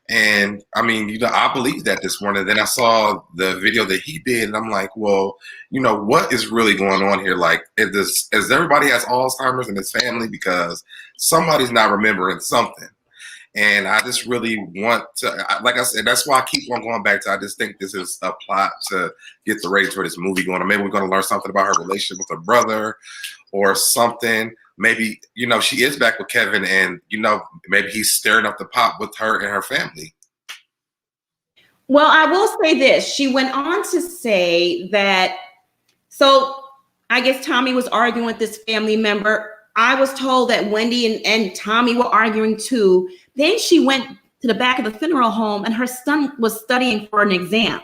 and I mean, you know, I believed that this morning. Then I saw the video that he did, and I'm like, well, you know, what is really going on here? Like, is everybody has Alzheimer's in his family because somebody's not remembering something? And I just really want to, like I said, that's why I keep on going back to, I just think this is a plot to get the ratings for this movie going. Or maybe we're going to learn something about her relationship with her brother or something. Maybe, you know, she is back with Kevin and, you know, maybe he's stirring up the pot with her and her family. Well, I will say this. She went on to say that, so I guess Tommy was arguing with this family member. I was told that Wendy and Tommy were arguing too. Then she went to the back of the funeral home and her son was studying for an exam,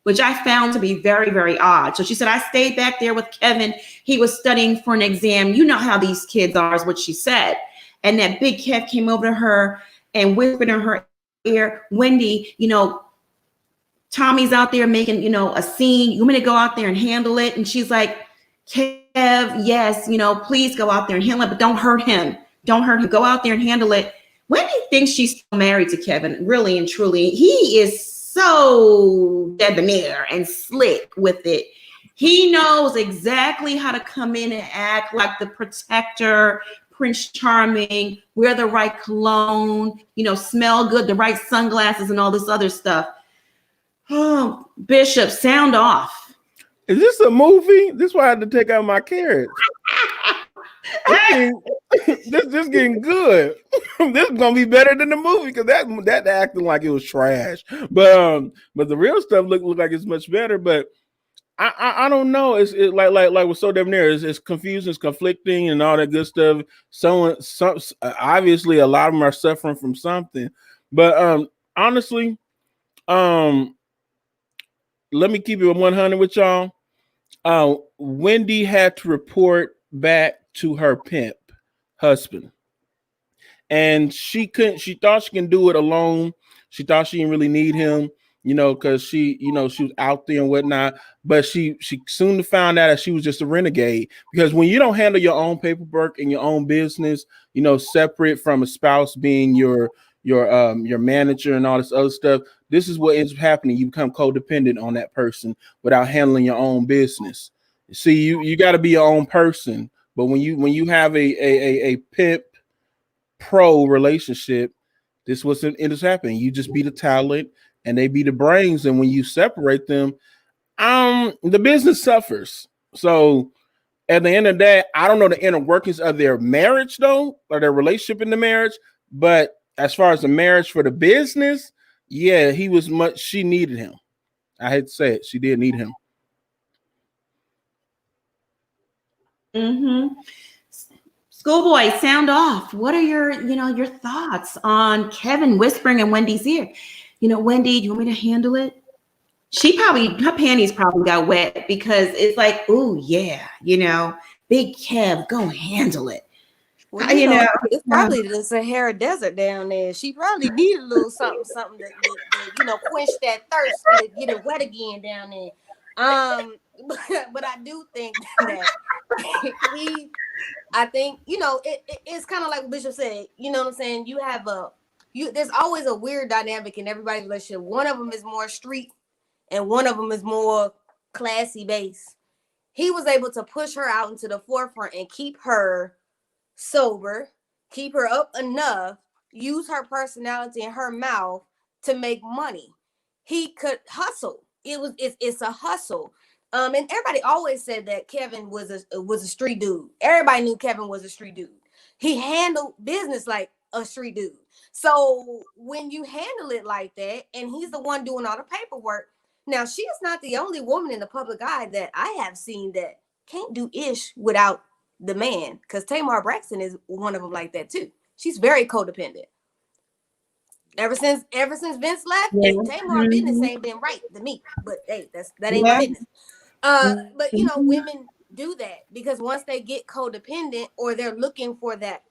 which I found to be very, very odd. So she said, I stayed back there with Kevin. He was studying for an exam. You know how these kids are, is what she said. And that big Kev came over to her and whispered in her ear, Wendy, you know, Tommy's out there making, you know, a scene. You want me to go out there and handle it? And she's like, Kev, yes, you know, please go out there and handle it, but don't hurt him. Don't hurt him. Go out there and handle it. Wendy thinks she's still married to Kevin, really and truly. He is so debonair and slick with it. He knows exactly how to come in and act like the protector, Prince Charming, wear the right cologne, you know, smell good, the right sunglasses and all this other stuff. Oh, Bishop, sound off. Is this a movie? This is why I had to take out my carrots. This getting good. This is gonna be better than the movie because that acting like it was trash. But the real stuff look like it's much better. But I don't know. It's like what's so damn near. It's confusing, it's conflicting, and all that good stuff. Some obviously a lot of them are suffering from something. But honestly, let me keep it 100 with y'all. Wendy had to report back to her pimp husband, and she couldn't. She thought she can do it alone. She thought she didn't really need him, because she was out there and whatnot. But she soon found out that she was just a renegade, because when you don't handle your own paperwork and your own business, separate from a spouse being your manager and all this other stuff, this is what ends up happening. You become codependent on that person without handling your own business. See, you got to be your own person. But when you have a pimp pro relationship, this was it is happening. You just be the talent and they be the brains, and when you separate them, the business suffers. So at the end of the day, I don't know the inner workings of their marriage though, or their relationship in the marriage. But as far as the marriage for the business, yeah, she needed him. I hate to say it, she did need him. Mm-hmm. Schoolboy, sound off. What are your thoughts on Kevin whispering in Wendy's ear? Wendy, do you want me to handle it? Her panties probably got wet because it's like, oh yeah, Big Kev, go handle it. Well, it's probably the Sahara Desert down there. She probably needed a little something to quench that thirst, get it wet again down there. But I do think that it's kind of like Bishop said. You know what I'm saying? You have there's always a weird dynamic in everybody's relationship. One of them is more street, and one of them is more classy base. He was able to push her out into the forefront and keep her sober, keep her up enough, use her personality and her mouth to make money. He could hustle. It's a hustle. And everybody always said that Kevin was a street dude. Everybody knew Kevin was a street dude. He handled business like a street dude. So when you handle it like that, and he's the one doing all the paperwork. Now, she is not the only woman in the public eye that I have seen that can't do ish without the man, because Tamar Braxton is one of them like that too. She's very codependent. Ever since Vince left, Tamar business ain't been right to me. But hey, that ain't my business. But women do that because once they get codependent or they're looking for that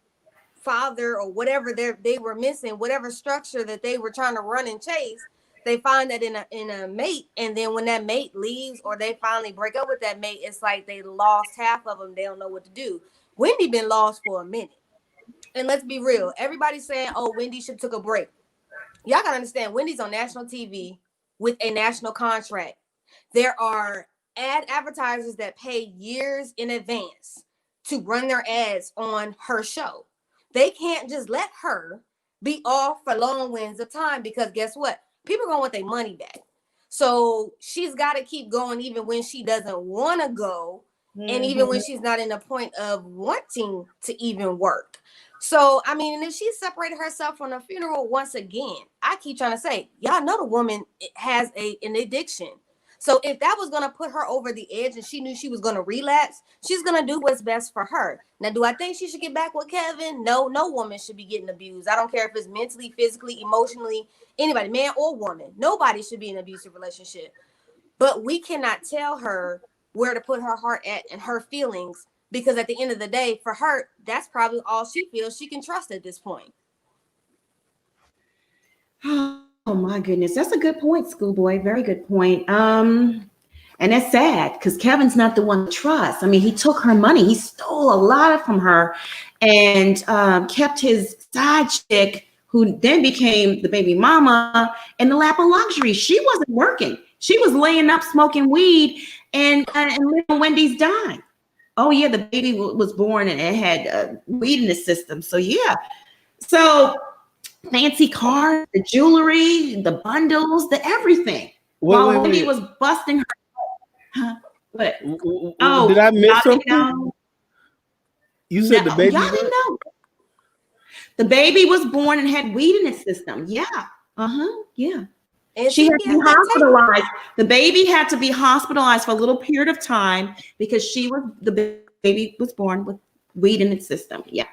father or whatever they were missing, whatever structure that they were trying to run and chase, they find that in a mate, and then when that mate leaves or they finally break up with that mate, it's like they lost half of them. They don't know what to do. Wendy been lost for a minute, and let's be real. Everybody's saying, "Oh, Wendy should took a break." Y'all gotta understand, Wendy's on national TV with a national contract. There are advertisers that pay years in advance to run their ads on her show. They can't just let her be off for long winds of time because guess what? People are going to want their money back. So she's got to keep going even when she doesn't want to go. And even when she's not in a point of wanting to even work. So, I mean, and if she separated herself from the funeral once again, I keep trying to say, y'all know the woman has an addiction. So if that was going to put her over the edge and she knew she was going to relapse, she's going to do what's best for her. Now, do I think she should get back with Kevin? No woman should be getting abused. I don't care if it's mentally, physically, emotionally, anybody, man or woman. Nobody should be in an abusive relationship. But we cannot tell her where to put her heart at and her feelings, because at the end of the day, for her, that's probably all she feels she can trust at this point. Oh my goodness, that's a good point, Schoolboy. Very good point. And that's sad because Kevin's not the one to trust. I mean, he took her money. He stole a lot from her and kept his side chick, who then became the baby mama, in the lap of luxury. She wasn't working. She was laying up smoking weed and living Wendy's dime. Oh yeah, the baby was born and it had weed in the system. So yeah. So fancy cars, the jewelry, the bundles, the everything. While Wendy was busting her. Huh? What? Oh, did I miss something? You said the baby. Y'all didn't know. The baby was born and had weed in its system. Yeah. Yeah. And She had to be got that tape. hospitalized. The baby had to be hospitalized for a little period of time because the baby was born with weed in its system. Yeah.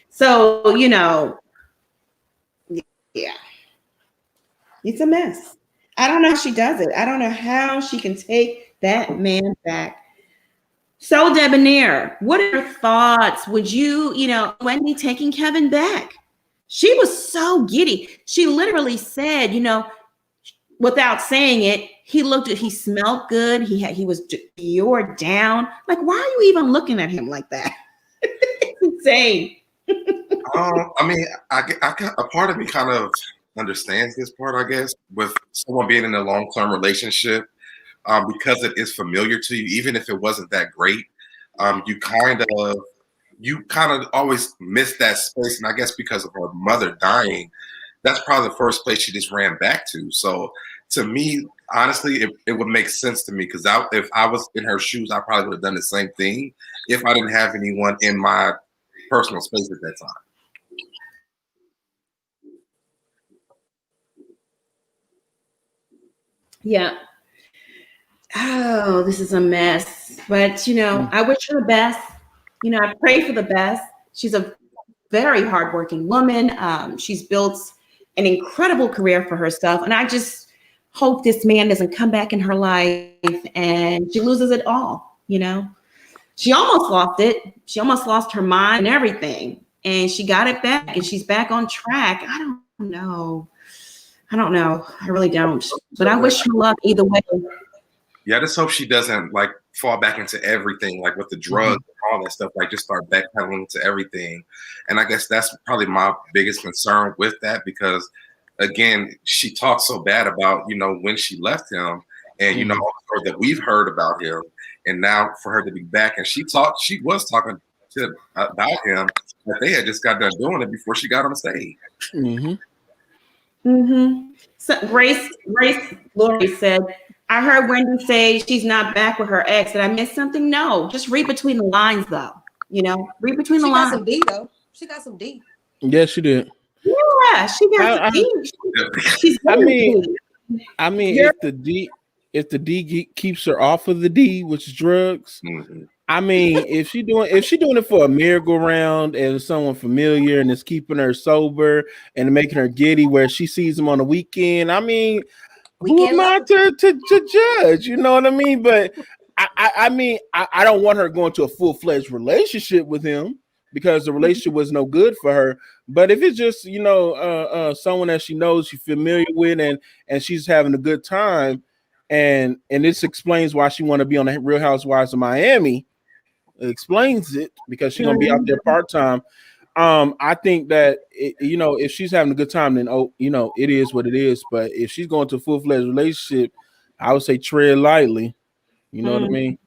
So, yeah. It's a mess. I don't know how she does it. I don't know how she can take that man back. So, Debonair, what are your thoughts? Would you, Wendy taking Kevin back? She was so giddy. She literally said, without saying it, he smelled good. He was Dior down. Like, why are you even looking at him like that? It's insane. I mean, I a part of me kind of understands this part, I guess, with someone being in a long-term relationship, because it is familiar to you, even if it wasn't that great. You kind of always miss that space, and I guess because of her mother dying, that's probably the first place she just ran back to. So to me, honestly, it would make sense to me, because if I was in her shoes, I probably would have done the same thing if I didn't have anyone in my personal space at that time. Yeah. Oh, this is a mess. But, I wish her the best. I pray for the best. She's a very hardworking woman. She's built an incredible career for herself. And I just hope this man doesn't come back in her life and she loses it all. She almost lost it. She almost lost her mind and everything. And she got it back and she's back on track. I don't know. I really don't. But I wish her luck either way. Yeah, I just hope she doesn't fall back into everything, like with the drugs and all that stuff, just start backpedaling into everything. And I guess that's probably my biggest concern with that, because again, she talks so bad about, when she left him and, all the stories that we've heard about him. And now for her to be back, and she was talking about him, that they had just got done doing it before she got on stage. So Grace Lori said, I heard Wendy say she's not back with her ex. Did I miss something? No, just read between the lines, though. Read between the lines. She got some D, though. She got some D. Yes, she did. Yeah, she got some D. I mean, if the D keeps her off of the D, which is drugs. I mean, if she doing it for a merry-go-round and someone familiar and it's keeping her sober and making her giddy, where she sees him on the weekend, I mean, who am I to judge? You know what I mean? But I don't want her going to a full-fledged relationship with him, because the relationship was no good for her. But if it's just someone that she knows, she's familiar with, and she's having a good time, and this explains why she want to be on the Real Housewives of Miami. It explains it, because she's gonna be out there part-time. I think that if she's having a good time, then it is what it is. But if she's going to a full-fledged relationship, I would say tread lightly. You know what I mean?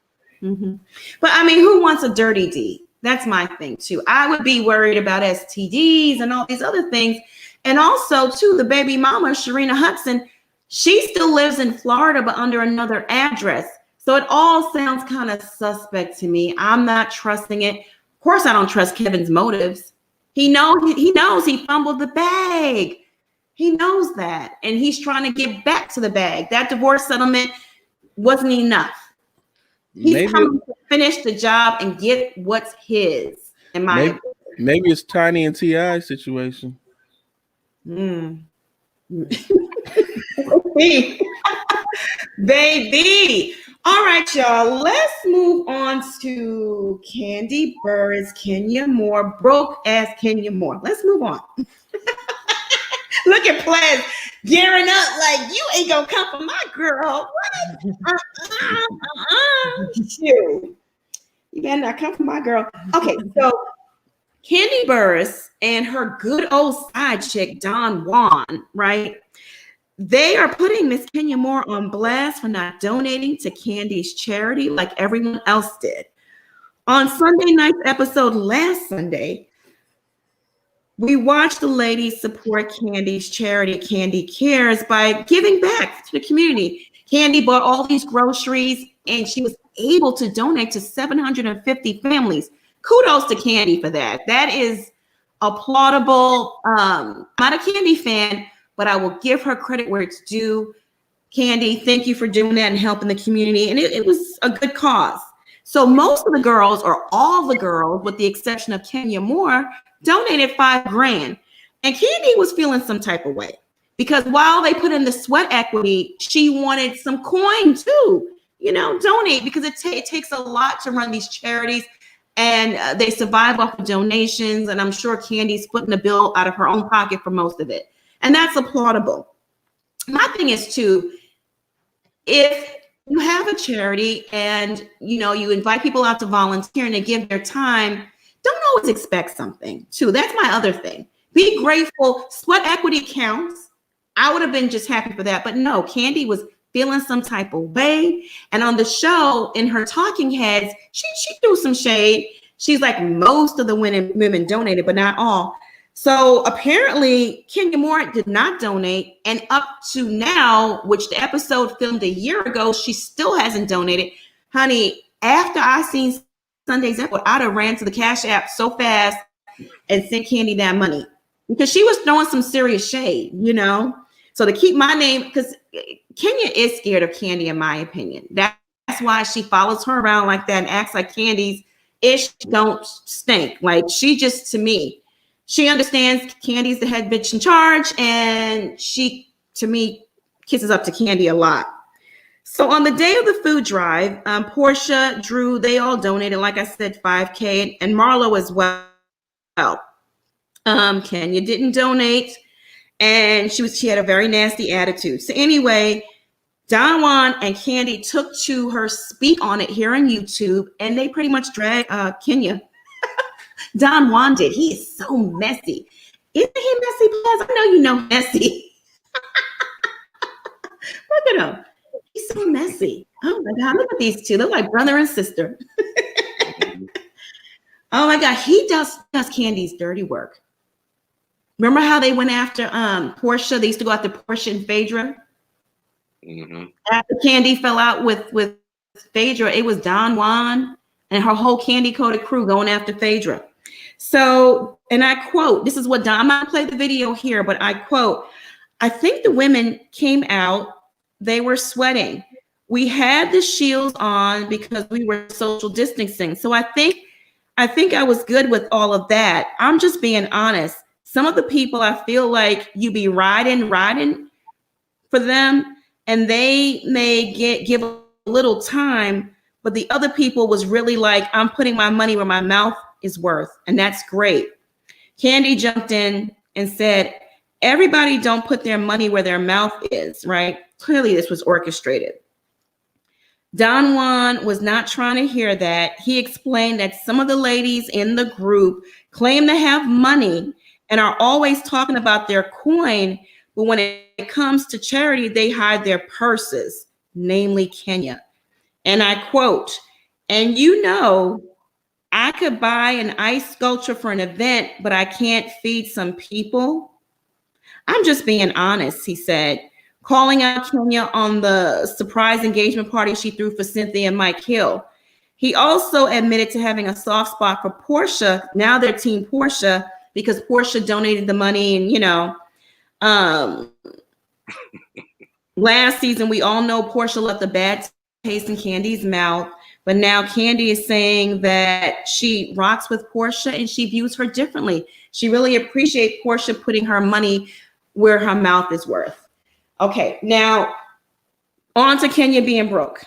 But I mean, who wants a dirty D? That's my thing too. I would be worried about STDs and all these other things. And also too, the baby mama, Sharina Hudson, she still lives in Florida, but under another address. So it all sounds kind of suspect to me. I'm not trusting it. Of course, I don't trust Kevin's motives. He knows he fumbled the bag. He knows that. And he's trying to get back to the bag. That divorce settlement wasn't enough. He's coming to finish the job and get what's his. Maybe it's Tiny and T.I. situation. Baby. All right, y'all. Let's move on to Kandi Burruss, Kenya Moore, broke ass Kenya Moore. Let's move on. Look at Plaz gearing up like, you ain't gonna come for my girl. What? Shoot. You better not come for my girl. Okay, so Kandi Burruss and her good old side chick, Don Juan, right? They are putting Miss Kenya Moore on blast for not donating to Kandi's charity like everyone else did. On Sunday night's episode last Sunday, we watched the ladies support Kandi's charity, Kandi Cares, by giving back to the community. Kandi bought all these groceries and she was able to donate to 750 families. kudos to Candy for that. That is applaudable. I'm not a Candy fan, but I will give her credit where it's due. Candy, thank you for doing that and helping the community. And it was a good cause. So most of the girls, or all the girls, with the exception of Kenya Moore, donated $5,000. And Candy was feeling some type of way because while they put in the sweat equity, she wanted some coin too. Donate, because it takes a lot to run these charities, and they survive off of donations. And I'm sure Candy's putting the bill out of her own pocket for most of it. And that's applaudable. My thing is too, if you have a charity and you invite people out to volunteer and they give their time, don't always expect something too. That's my other thing. Be grateful. Sweat equity counts. I would have been just happy for that. But no, Candy was feeling some type of way. And on the show, in her talking heads, she threw some shade. She's like, most of the women donated, but not all. So apparently Kenya Moore did not donate. And up to now, which the episode filmed a year ago, she still hasn't donated. Honey, after I seen Sunday's episode, I'd have ran to the Cash App so fast and sent Candy that money, because she was throwing some serious shade, So to keep my name, because Kenya is scared of Candy, in my opinion. That's why she follows her around like that and acts like Candy's ish don't stink. Like, she just, to me, she understands Candy's the head bitch in charge, and she, to me, kisses up to Candy a lot. So on the day of the food drive, Portia, Drew, they all donated, like I said, $5,000, and Marlo as well. Kenya didn't donate, and she had a very nasty attitude. So anyway, Don Juan and Candy took to her speak on it here on YouTube, and they pretty much dragged Kenya. Don Juan did. He is so messy. Isn't he messy, Paz? I know you know messy. Look at him. He's so messy. Oh my God, look at these two. They're like brother and sister. Oh my God, he does Candy's dirty work. Remember how they went after Portia? They used to go after Portia and Phaedra. Mm-hmm. After Candy fell out with Phaedra, it was Don Juan and her whole candy-coated crew going after Phaedra. So, and I quote, this is what Don, I'm not going to play the video here, but I quote, "I think the women came out, they were sweating. We had the shields on because we were social distancing. So I think I was good with all of that. I'm just being honest. Some of the people, I feel like you be riding for them, and they may give a little time, but the other people was really like, I'm putting my money where my mouth is worth, and that's great." Candy jumped in and said, everybody don't put their money where their mouth is, right? Clearly this was orchestrated. Don Juan was not trying to hear that. He explained that some of the ladies in the group claim to have money and are always talking about their coin, but when it comes to charity, they hide their purses, namely Kenya. And I quote, "And I could buy an ice sculpture for an event, but I can't feed some people. I'm just being honest," he said, calling out Kenya on the surprise engagement party she threw for Cynthia and Mike Hill. He also admitted to having a soft spot for Portia. Now they're Team Portia because Portia donated the money, and last season we all know Portia left a bad taste in Candy's mouth, but now Candy is saying that she rocks with Portia and she views her differently. She really appreciates Portia putting her money where her mouth is worth. Okay, now on to Kenya being broke.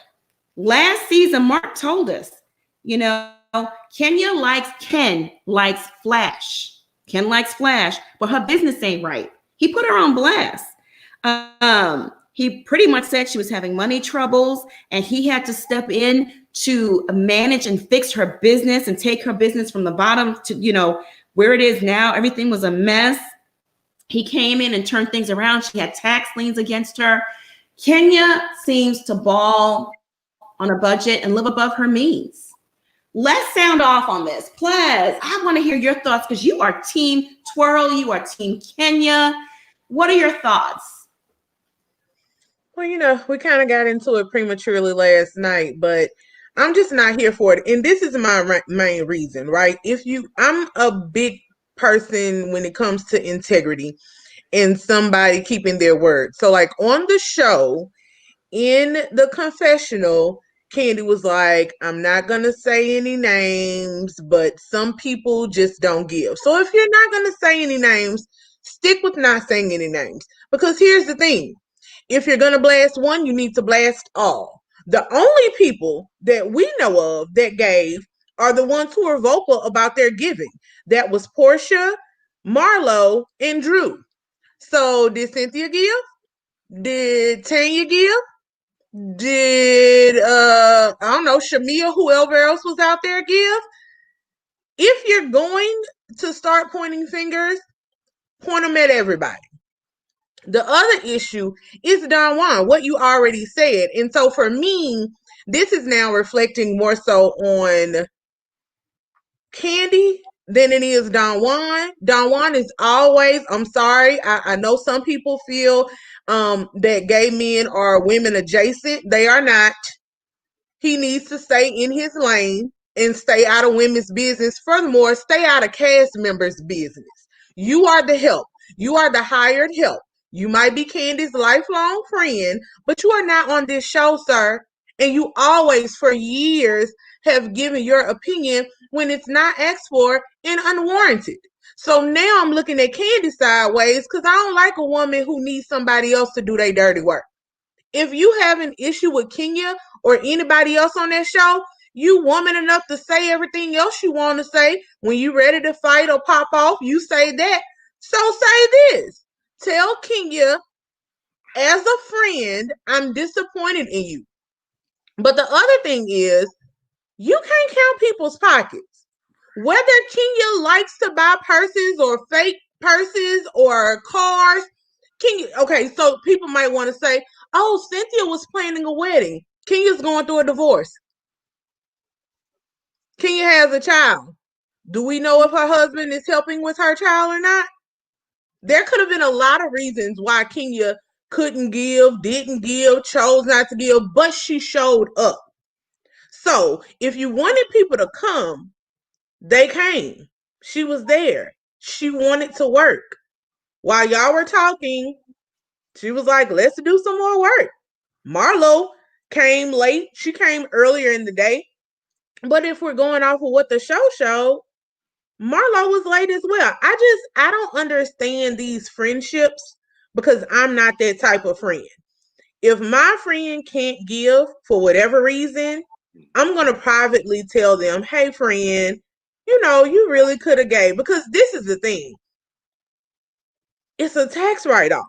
Last season, Mark told us, Ken likes flash. Ken likes flash, but her business ain't right. He put her on blast. He pretty much said she was having money troubles, and he had to step in to manage and fix her business and take her business from the bottom to, where it is now. Everything was a mess. He came in and turned things around. She had tax liens against her. Kenya seems to ball on a budget and live above her means. Let's sound off on this. Plus, I want to hear your thoughts because you are Team Twirl. You are Team Kenya. What are your thoughts? Well, we kind of got into it prematurely last night, but I'm just not here for it. And this is my main reason, right? I'm a big person when it comes to integrity and somebody keeping their word. So like on the show, in the confessional, Candy was like, I'm not going to say any names, but some people just don't give. So if you're not going to say any names, stick with not saying any names. Because here's the thing. If you're going to blast one, you need to blast all. The only people that we know of that gave are the ones who are vocal about their giving. That was Portia, Marlo, and Drew. So did Cynthia give? Did Tanya give? Did I don't know, Shamia, whoever else was out there give? If you're going to start pointing fingers, point them at everybody. The other issue is Don Juan, what you already said. And so for me, this is now reflecting more so on Candy than it is Don Juan. Don Juan is always, I'm sorry, I know some people feel that gay men are women adjacent. They are not. He needs to stay in his lane and stay out of women's business. Furthermore, stay out of cast members' business. You are the help. You are the hired help. You might be Candy's lifelong friend, but you are not on this show, sir. And you always, for years, have given your opinion when it's not asked for and unwarranted. So now I'm looking at Candy sideways because I don't like a woman who needs somebody else to do their dirty work. If you have an issue with Kenya or anybody else on that show, you woman enough to say everything else you want to say. When you ready to fight or pop off, you say that. So say this. Tell Kenya, as a friend, I'm disappointed in you. But the other thing is, you can't count people's pockets. Whether Kenya likes to buy purses or fake purses or cars, okay, so people might want to say, oh, Cynthia was planning a wedding. Kenya's going through a divorce. Kenya has a child. Do we know if her husband is helping with her child or not? There could have been a lot of reasons why Kenya couldn't give, didn't give, chose not to give, but she showed up. So if you wanted people to come, they came. She was there. She wanted to work. While y'all were talking, she was like, let's do some more work. Marlo came late. She came earlier in the day. But if we're going off of what the show showed, Marlo was late as well. I don't understand these friendships because I'm not that type of friend. If my friend can't give for whatever reason, I'm going to privately tell them, hey, friend, you really could have gave. Because this is the thing. It's a tax write-off.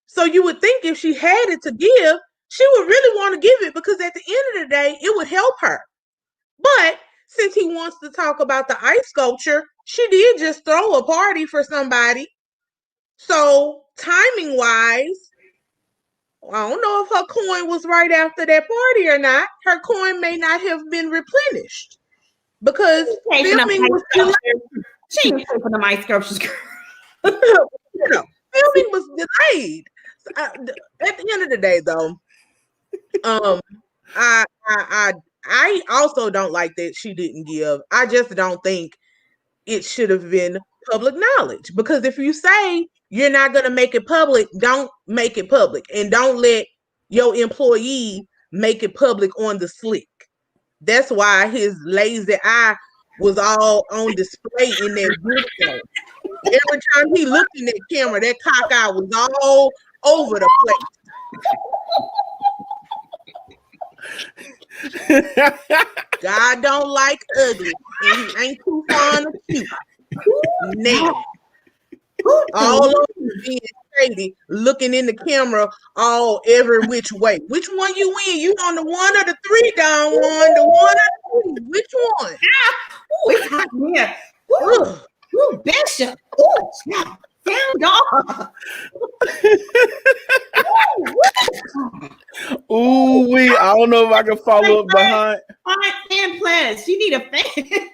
So you would think if she had it to give, she would really want to give it because at the end of the day, it would help her. But since he wants to talk about the ice sculpture, she did just throw a party for somebody. So timing-wise, I don't know if her coin was right after that party or not. Her coin may not have been replenished because filming was delayed. She ain't pay for the ice sculptures. Filming was delayed. At the end of the day, though, I also don't like that she didn't give. I just don't think it should have been public knowledge because if you say you're not going to make it public, don't make it public and don't let your employee make it public on the slick. That's why his lazy eye was all on display in that video. Every time he looked in that camera, that cock eye was all over the place. God don't like ugly, and he ain't too fond of cute. Now, all of you being shady, looking in the camera all every which way. Which one you win? You on the 1 or the 3, Don Juan? The 1 or the 3? Which one? Ooh, it's hot in here. Ooh, Bishop. Ooh, sound off. Ooh, I don't know if I can follow up behind. Fan plus. You need a fan.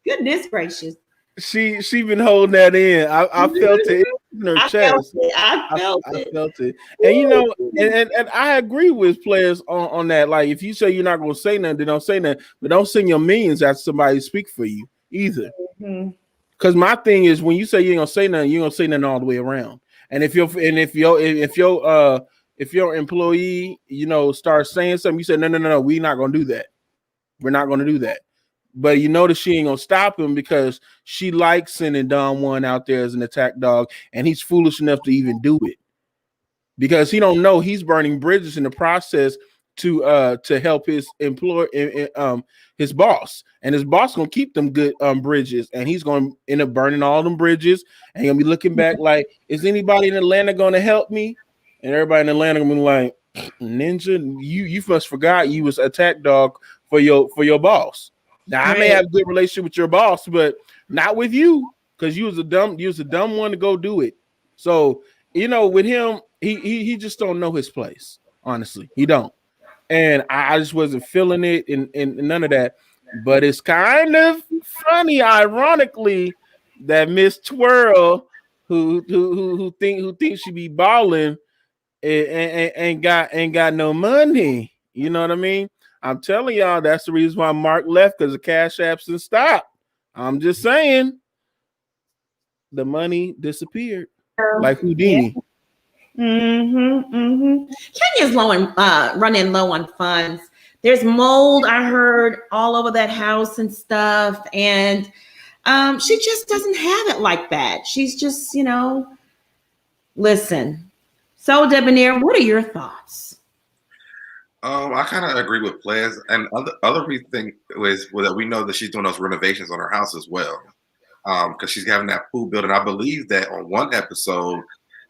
Goodness gracious. She been holding that in. I felt it in her chest. I felt I it. felt it. And you know, and I agree with players on that. Like if you say you're not gonna say nothing, then don't say nothing. But don't send your millions after somebody speak for you either. Because my thing is when you say you ain't gonna say nothing, you're gonna say nothing all the way around. And if your employee, you know, starts saying something, you say, no, we're not gonna do that. We're not gonna do that. But you notice she ain't gonna stop him because she likes sending Don Juan out there as an attack dog, and he's foolish enough to even do it because he don't know he's burning bridges in the process to help his employer, his boss, and his boss gonna keep them good bridges, and he's gonna end up burning all them bridges, and he'll be looking back like, is anybody in Atlanta gonna help me? And everybody in Atlanta gonna be like, Ninja, you must forgot you was attack dog for your boss. Now I may have a good relationship with your boss, but not with you because you was a dumb one to go do it. So you know, with him, he just don't know his place. Honestly, he don't. And I just wasn't feeling it and none of that. But it's kind of funny, ironically, that Miss Twirl, who thinks she be balling, ain't got no money. You know what I mean? I'm telling y'all, that's the reason why Mark left, because the Cash Apps and stop. I'm just saying, the money disappeared like Houdini. Kenya's running low on funds. There's mold, I heard, all over that house and stuff, and she just doesn't have it like that. She's just, you know, listen. So, Debonair, what are your thoughts? I kind of agree with players, and other thing was that we know that she's doing those renovations on her house as well, because she's having that pool built. And I believe that on one episode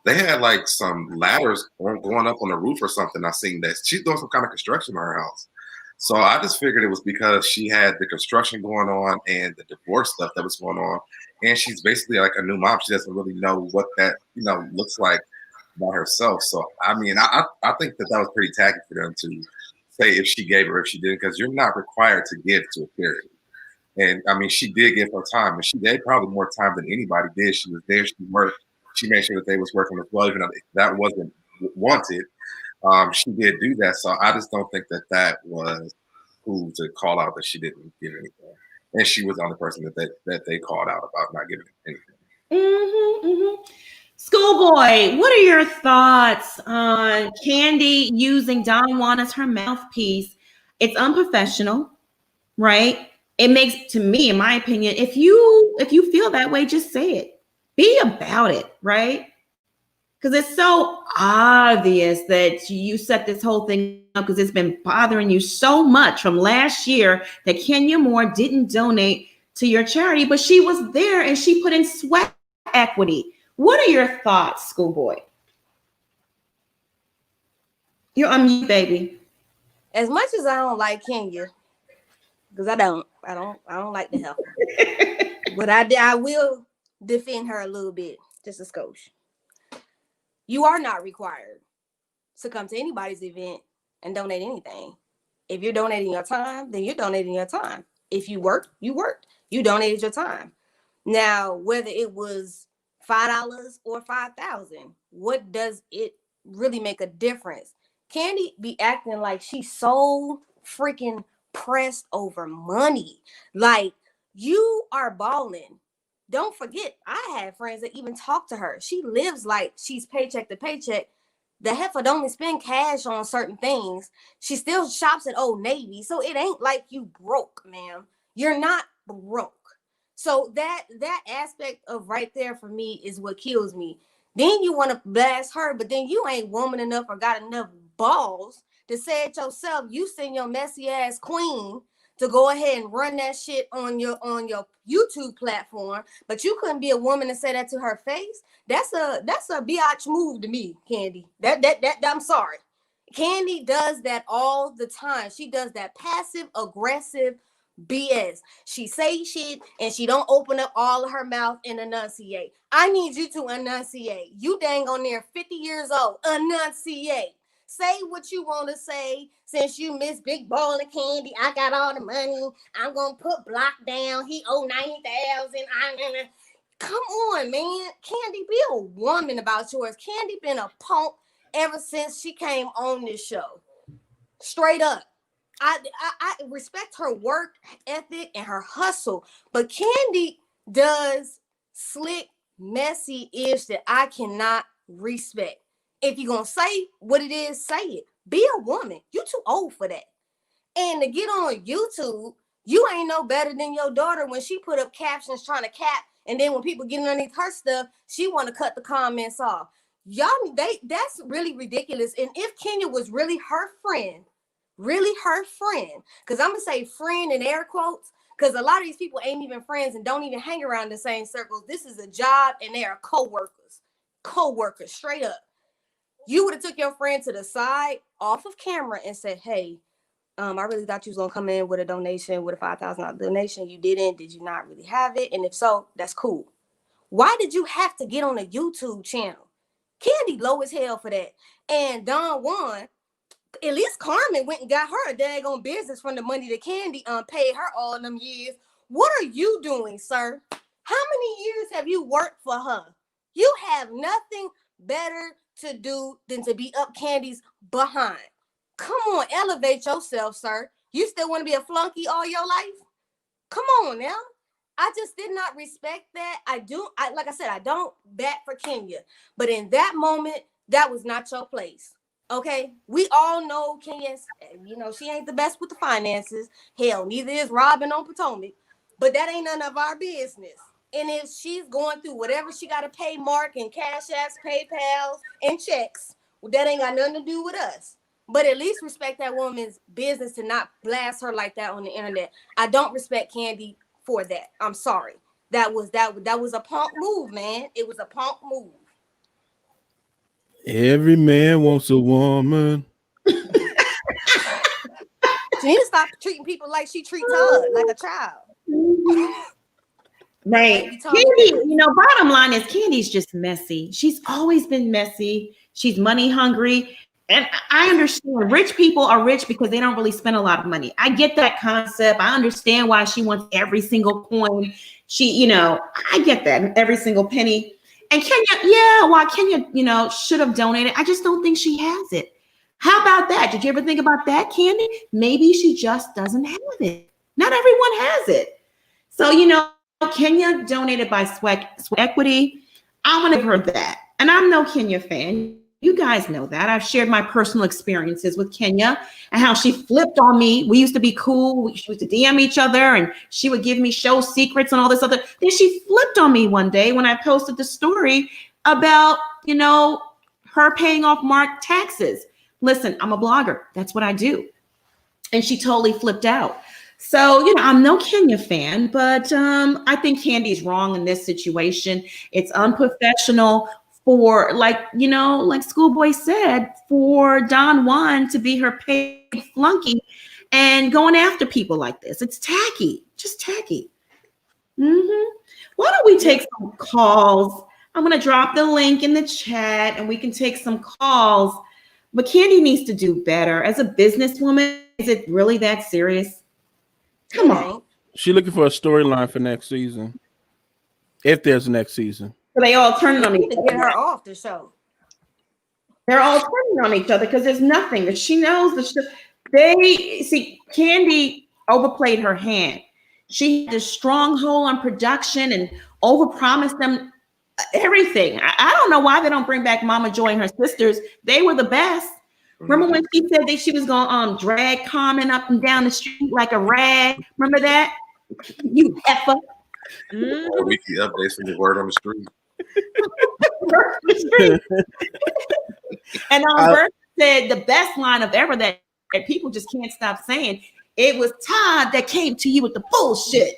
they had like some ladders going up on the roof or something. I seen that she's doing some kind of construction on her house. So I just figured it was because she had the construction going on and the divorce stuff that was going on, and she's basically like a new mom. She doesn't really know what that looks like by herself. So I mean, I think that was pretty tacky for them to say if she gave or if she didn't, because you're not required to give to a charity. And I mean, she did give her time, and she gave probably more time than anybody did. She was there, she worked, she made sure that they was working as well, even though that wasn't wanted. She did do that, so I just don't think that was cool to call out that she didn't give anything, and she was the only person that they called out about not giving anything. Schoolboy, what are your thoughts on Candy using Don Juan as her mouthpiece? It's unprofessional, right? It makes, to me, in my opinion, if you feel that way, just say it. Be about it, right? Because it's so obvious that you set this whole thing up because it's been bothering you so much from last year that Kenya Moore didn't donate to your charity, but she was there and she put in sweat equity. What are your thoughts, Schoolboy? You're on mute, baby. As much as I don't like Kenya, because I don't like the heifer, but I will defend her a little bit, just a skosh. You are not required to come to anybody's event and donate anything. If you're donating your time, then you're donating your time. If you worked, you worked. You donated your time. Now, whether it was $5 or $5,000, what does it really make a difference? Candy be acting like she's so freaking pressed over money. Like, you are balling. Don't forget, I had friends that even talk to her. She lives like she's paycheck to paycheck. The heifer don't even spend cash on certain things. She still shops at Old Navy. So it ain't like you broke, ma'am. You're not broke. So that aspect of right there for me is what kills me. Then you want to blast her, but then you ain't woman enough or got enough balls to say it yourself. You send your messy ass queen to go ahead and run that shit on your YouTube platform, but you couldn't be a woman and say that to her face. That's a biatch move to me, Candy. That I'm sorry. Candy does that all the time. She does that passive aggressive BS. She say shit and she don't open up all of her mouth and enunciate. I need you to enunciate. You dang on there 50 years old. Enunciate. Say what you want to say. Since you miss big ball of candy, I got all the money. I'm gonna put Block down. He owe 90,000. Come on, man. Candy, be a woman about yours. Candy been a punk ever since she came on this show. Straight up. I respect her work ethic and her hustle, but Candy does slick, messy ish that I cannot respect. If you're gonna say what it is, say it. Be a woman. You too old for that. And to get on YouTube, you ain't no better than your daughter when she put up captions trying to cap, and then when people get underneath her stuff, she want to cut the comments off. Y'all, that's really ridiculous. And if Kenya was really her friend, because I'm gonna say friend in air quotes, because a lot of these people ain't even friends and don't even hang around the same circles. This is a job and they are co-workers, straight up. You would have took your friend to the side off of camera and said, hey, I really thought you was gonna come in with a donation, with a $5,000 donation. You didn't. Did you not really have it? And if so, that's cool. Why did you have to get on a YouTube channel? Candy low as hell for that. And Don Juan, at least Carmen went and got her a daggone business from the money that Candy paid her all them years. What are you doing, sir? How many years have you worked for her? You have nothing better to do than to be up Candy's behind. Come on, elevate yourself, sir. You still want to be a flunky all your life? Come on now. I just did not respect that. Like I said, I don't bat for Kenya. But in that moment, that was not your place. Okay? We all know Kenya's, she ain't the best with the finances. Hell, neither is Robin on Potomac. But that ain't none of our business. And if she's going through whatever she got to pay Mark and Cash Apps, PayPals, and checks, that ain't got nothing to do with us. But at least respect that woman's business to not blast her like that on the internet. I don't respect Candy for that. I'm sorry. That was a punk move, man. It was a punk move. Every man wants a woman. She need to stop treating people like she treats her, like a child. Right. Candy, bottom line is Candy's just messy. She's always been messy. She's money hungry. And I understand rich people are rich because they don't really spend a lot of money. I get that concept. I understand why she wants every single coin. I get that, every single penny. And Kenya, should have donated. I just don't think she has it. How about that? Did you ever think about that, Candy? Maybe she just doesn't have it. Not everyone has it. So, Kenya donated by Sweat Equity. I want to give her that. And I'm no Kenya fan. You guys know that. I've shared my personal experiences with Kenya and how she flipped on me. We used to be cool. We used to DM each other and she would give me show secrets and all this other. Then she flipped on me one day when I posted the story about, her paying off Mark taxes. Listen, I'm a blogger. That's what I do. And she totally flipped out. So, I'm no Kenya fan, but I think Candy's wrong in this situation. It's unprofessional for, like Schoolboy said, for Don Juan to be her paid flunky and going after people like this. It's tacky, just tacky. Why don't we take some calls? I'm going to drop the link in the chat and we can take some calls. But Candy needs to do better. As a businesswoman, is it really that serious? Come on. She's looking for a storyline for next season. If there's a next season. So they all turning on each other. Get her off the show. They're all turning on each other because there's nothing that she knows. Candy overplayed her hand. She had this stronghold on production and overpromised them everything. I don't know why they don't bring back Mama Joy and her sisters. They were the best. Remember when she said that she was going to drag Carmen up and down the street like a rag? Remember that? You heifer. Weekly updates from the word on the street. And Bert said the best line of ever that people just can't stop saying. It was Todd that came to you with the bullshit.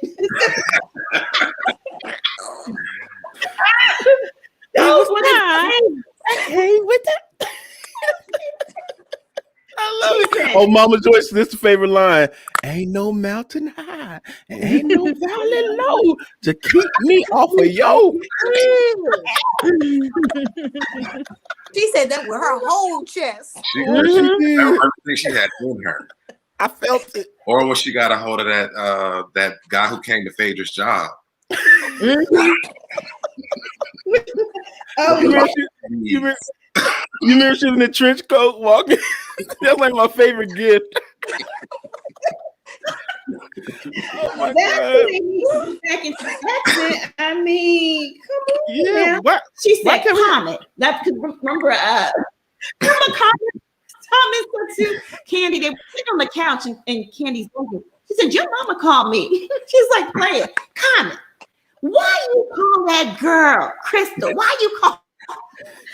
That was what I came with that. I love it. Oh, Mama Joyce, this is the favorite line. Ain't no mountain high, ain't no valley low to keep me off of yo. She said that with her whole chest. She everything she had in her. I felt it. Or was she got a hold of that guy who came to Phaedra's job? You remember she was in the trench coat walking? That's like my favorite gift. Oh my God. Back into accent. I mean, come on. Yeah, Now. what? She said comment. That's because remember Thomas said to Candy, they were sitting on the couch and Candy's looking. She said, your mama called me. She's like, play it. Comment. Why you call that girl Crystal? Why you call?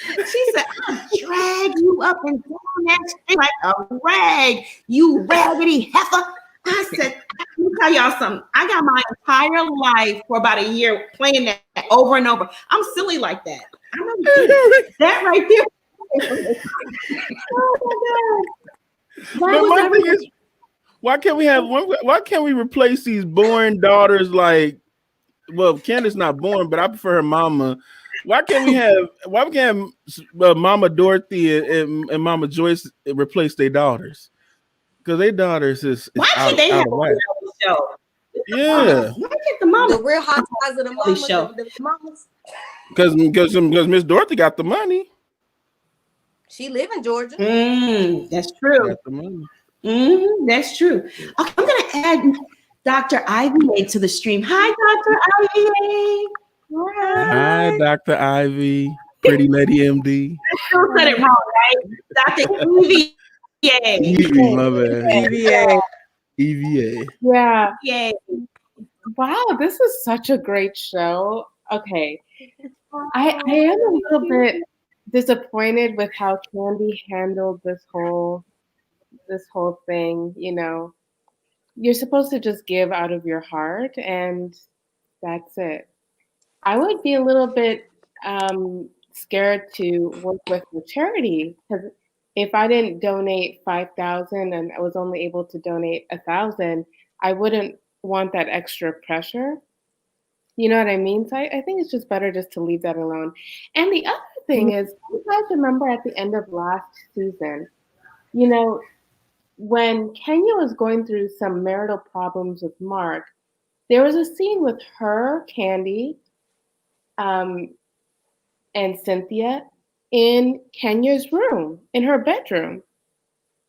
She said, I drag you up and down that street like a rag, you raggedy heifer. I said, let me tell y'all something. I got my entire life for about a year playing that over and over. I'm silly like that. I know that right there. Oh my God. My thing is, why can't we replace these boring daughters like, well, Candace not born, but I prefer her mama. Why can't we have Mama Dorothy and Mama Joyce replace their daughters? Because their daughters is why can't they have a show? Yeah. Why can't the mama? The Real Housewives of the Mamas. The mamas. Because Miss Dorothy got the money. She live in Georgia. That's true. That's true. Okay, I'm gonna add Dr. Ivy to the stream. Hi, Dr. Ivy. Hi, Dr. Ivy. Pretty Lady MD. I still said it wrong, right? Dr. Evie. Evie, my bad. EVA. Yeah. Yay. Wow, this is such a great show. Okay. I am a little bit disappointed with how Candy handled this whole thing. You know, you're supposed to just give out of your heart, and that's it. I would be a little bit scared to work with a charity, because if I didn't donate 5,000 and I was only able to donate 1,000, I wouldn't want that extra pressure. You know what I mean? So I think it's just better just to leave that alone. And the other thing is, you guys remember at the end of last season, you know, when Kenya was going through some marital problems with Mark, there was a scene with her, Candy, and Cynthia in Kenya's room, in her bedroom.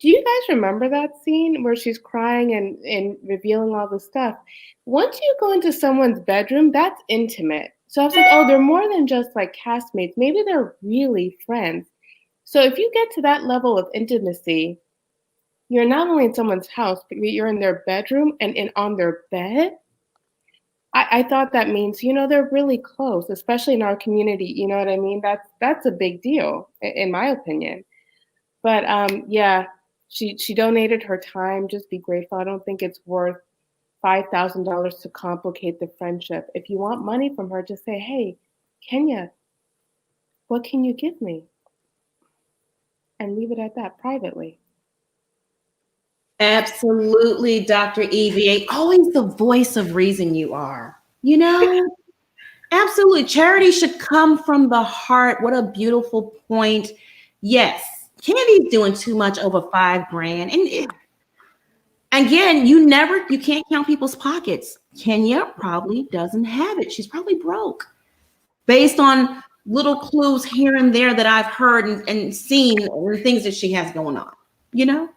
Do you guys remember that scene where she's crying and revealing all the stuff? Once you go into someone's bedroom, that's intimate. So I was like, oh, they're more than just like castmates. Maybe they're really friends. So if you get to that level of intimacy, you're not only in someone's house, but you're in their bedroom and on their bed. I thought that means, you know, they're really close, especially in our community. You know what I mean? That's a big deal, in my opinion. But yeah, she donated her time. Just be grateful. I don't think it's worth $5,000 to complicate the friendship. If you want money from her, just say, hey, Kenya, what can you give me? And leave it at that privately. Absolutely, Dr. EVA. Always the voice of reason you are. You know? Absolutely. Charity should come from the heart. What a beautiful point. Yes, Candy's doing too much over $5,000. And again, you can't count people's pockets. Kenya probably doesn't have it. She's probably broke. Based on little clues here and there that I've heard and seen, or things that she has going on, you know?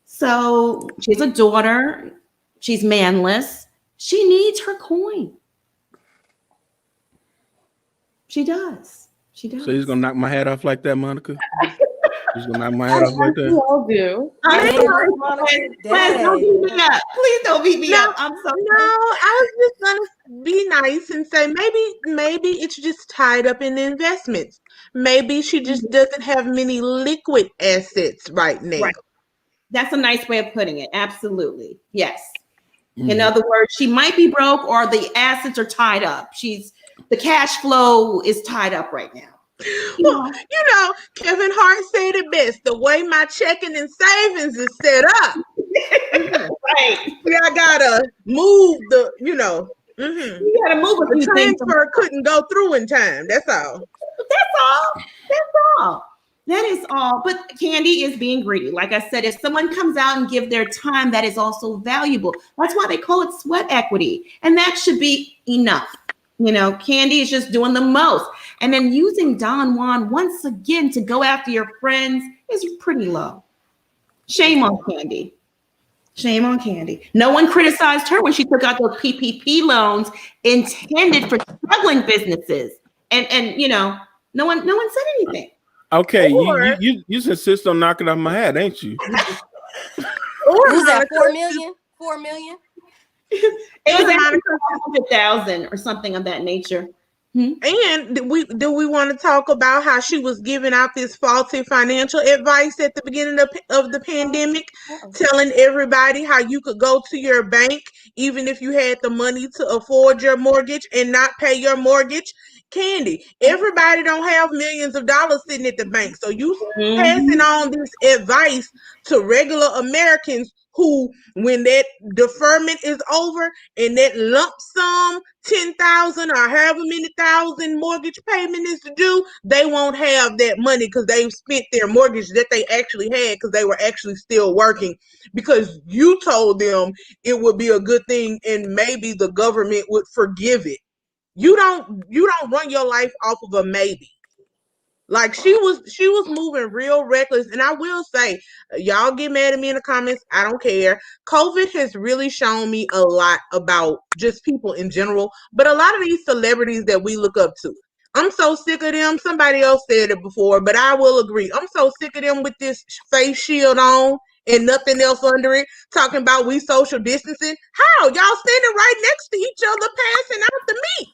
So she's a daughter. She's manless. She needs her coin. She does. She does. So he's gonna knock my hat off like that, Monica? He's gonna knock my hat off like that? We all do. Please don't beat me up. Please don't beat me up. I'm so No, I was just gonna be nice and say maybe it's just tied up in the investments. Maybe she just doesn't have many liquid assets right now. Right. That's a nice way of putting it. Absolutely. Yes. In other words, she might be broke or the assets are tied up. The cash flow is tied up right now. Well, you know, Kevin Hart said it best. The way my checking and savings is set up. Right. I gotta move the, You gotta move the transfer couldn't go through in time. That's all. That's all. That's all. That is all. But Candy is being greedy. Like I said, if someone comes out and give their time, that is also valuable. That's why they call it sweat equity. And that should be enough. Candy is just doing the most. And then using Don Juan once again to go after your friends is pretty low. Shame on Candy. Shame on Candy. No one criticized her when she took out those PPP loans intended for struggling businesses. And no one said anything. Okay, you insist on knocking off my hat, ain't you? Who's that? 4 million? 4 million? It was 100,000 or something of that nature. And do we want to talk about how she was giving out this faulty financial advice at the beginning of the pandemic, telling everybody how you could go to your bank even if you had the money to afford your mortgage and not pay your mortgage? Candy, everybody don't have millions of dollars sitting at the bank. So you passing on this advice to regular Americans who, when that deferment is over and that lump sum 10,000 or however many thousand mortgage payment is due, they won't have that money because they've spent their mortgage that they actually had because they were actually still working, because you told them it would be a good thing and maybe the government would forgive it. You don't run your life off of a maybe. Like she was moving real reckless. And I will say, y'all get mad at me in the comments, I don't care. COVID has really shown me a lot about just people in general, but a lot of these celebrities that we look up to. I'm so sick of them. Somebody else said it before, but I will agree. I'm so sick of them with this face shield on and nothing else under it, talking about we social distancing. How? Y'all standing right next to each other, passing out the meat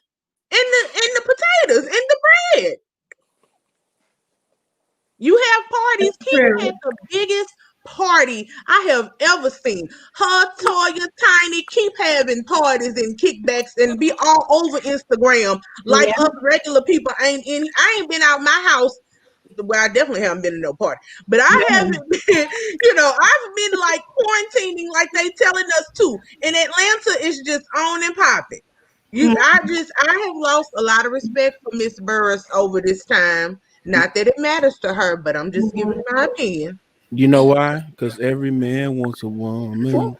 and the potatoes and the bread. You have parties. Kim had the biggest party I have ever seen. Her, Toya, Tiny keep having parties and kickbacks and be all over Instagram like us regular people ain't in. I ain't been out my house. Well, I definitely haven't been to no party, but I haven't been, I've been like quarantining like they telling us to. And Atlanta is just on and popping. I have lost a lot of respect for Miss Burris over this time. Not that it matters to her, but I'm just giving my opinion. You know why? Because every man wants a woman.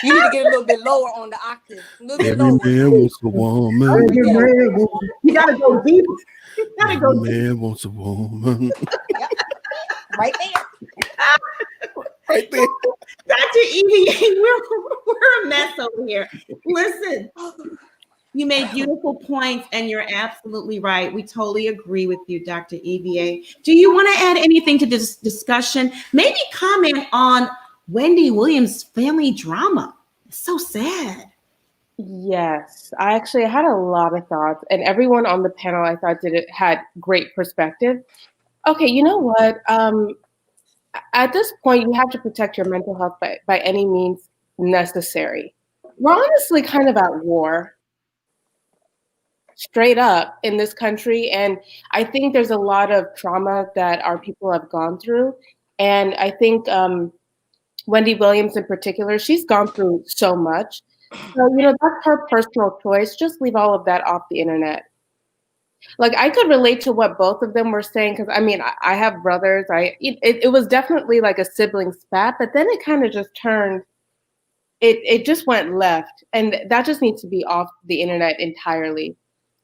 You need to get a little bit lower on the octave. Every man wants a woman. You gotta go deep. Every man wants a woman. Yep. Right there. Right there. Dr. Evie, we're a mess over here. Listen, you made beautiful points and you're absolutely right. We totally agree with you, Dr. EVA. Do you want to add anything to this discussion? Maybe comment on Wendy Williams' family drama. It's so sad. Yes, I actually had a lot of thoughts, and everyone on the panel I thought had great perspective. Okay, you know what? At this point, you have to protect your mental health by any means necessary. We're honestly kind of at war, straight up, in this country. And I think there's a lot of trauma that our people have gone through. And I think Wendy Williams in particular, she's gone through so much. So, that's her personal choice. Just leave all of that off the internet. Like, I could relate to what both of them were saying, because I have brothers. It was definitely like a sibling spat, but then it kind of just turned, it just went left. And that just needs to be off the internet entirely.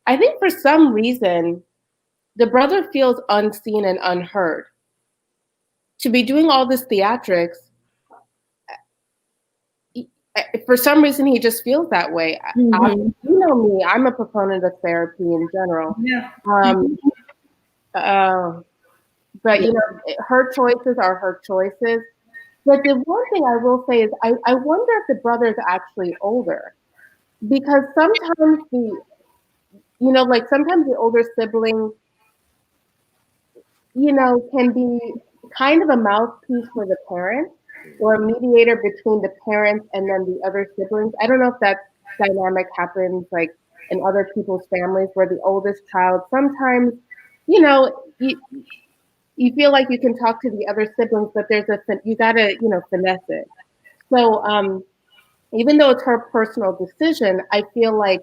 I think for some reason, the brother feels unseen and unheard. To be doing all this theatrics, for some reason, he just feels that way. You know me, I'm a proponent of therapy in general. Yeah. But, her choices are her choices. But the one thing I will say is I wonder if the brother's actually older. Because sometimes sometimes the older sibling, can be kind of a mouthpiece for the parent, or a mediator between the parents and then the other siblings. I don't know if that dynamic happens like in other people's families, where the oldest child sometimes, you feel like you can talk to the other siblings, but you gotta, finesse it. So even though it's her personal decision, I feel like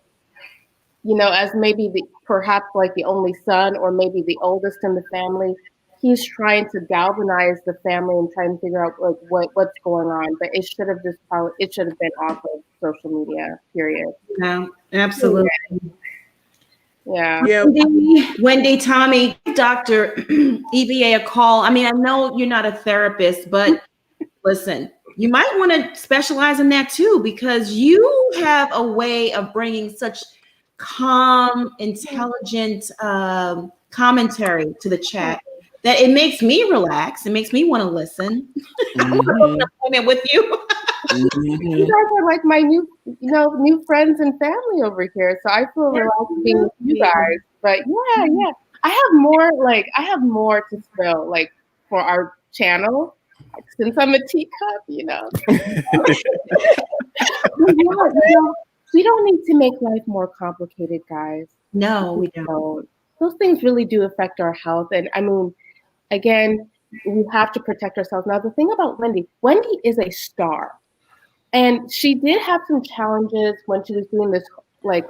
as maybe perhaps like the only son or maybe the oldest in the family, he's trying to galvanize the family and trying to figure out like what's going on. But it should have been off of social media. Period. No, absolutely. Yeah. Wendy, Tommy, Dr. EVA a call. I mean, I know you're not a therapist, but listen, you might want to specialize in that too, because you have a way of bringing such calm, intelligent commentary to the chat that it makes me relax. It makes me want to listen. Mhm. An appointment with you. You guys are like my new friends and family over here. So I feel relaxed being with you guys. But yeah. I have more to spill like for our channel. Since I'm a teacup, we don't need to make life more complicated, guys. No, we don't. Those things really do affect our health. And I mean, again, we have to protect ourselves. Now, the thing about Wendy is a star. And she did have some challenges when she was doing this like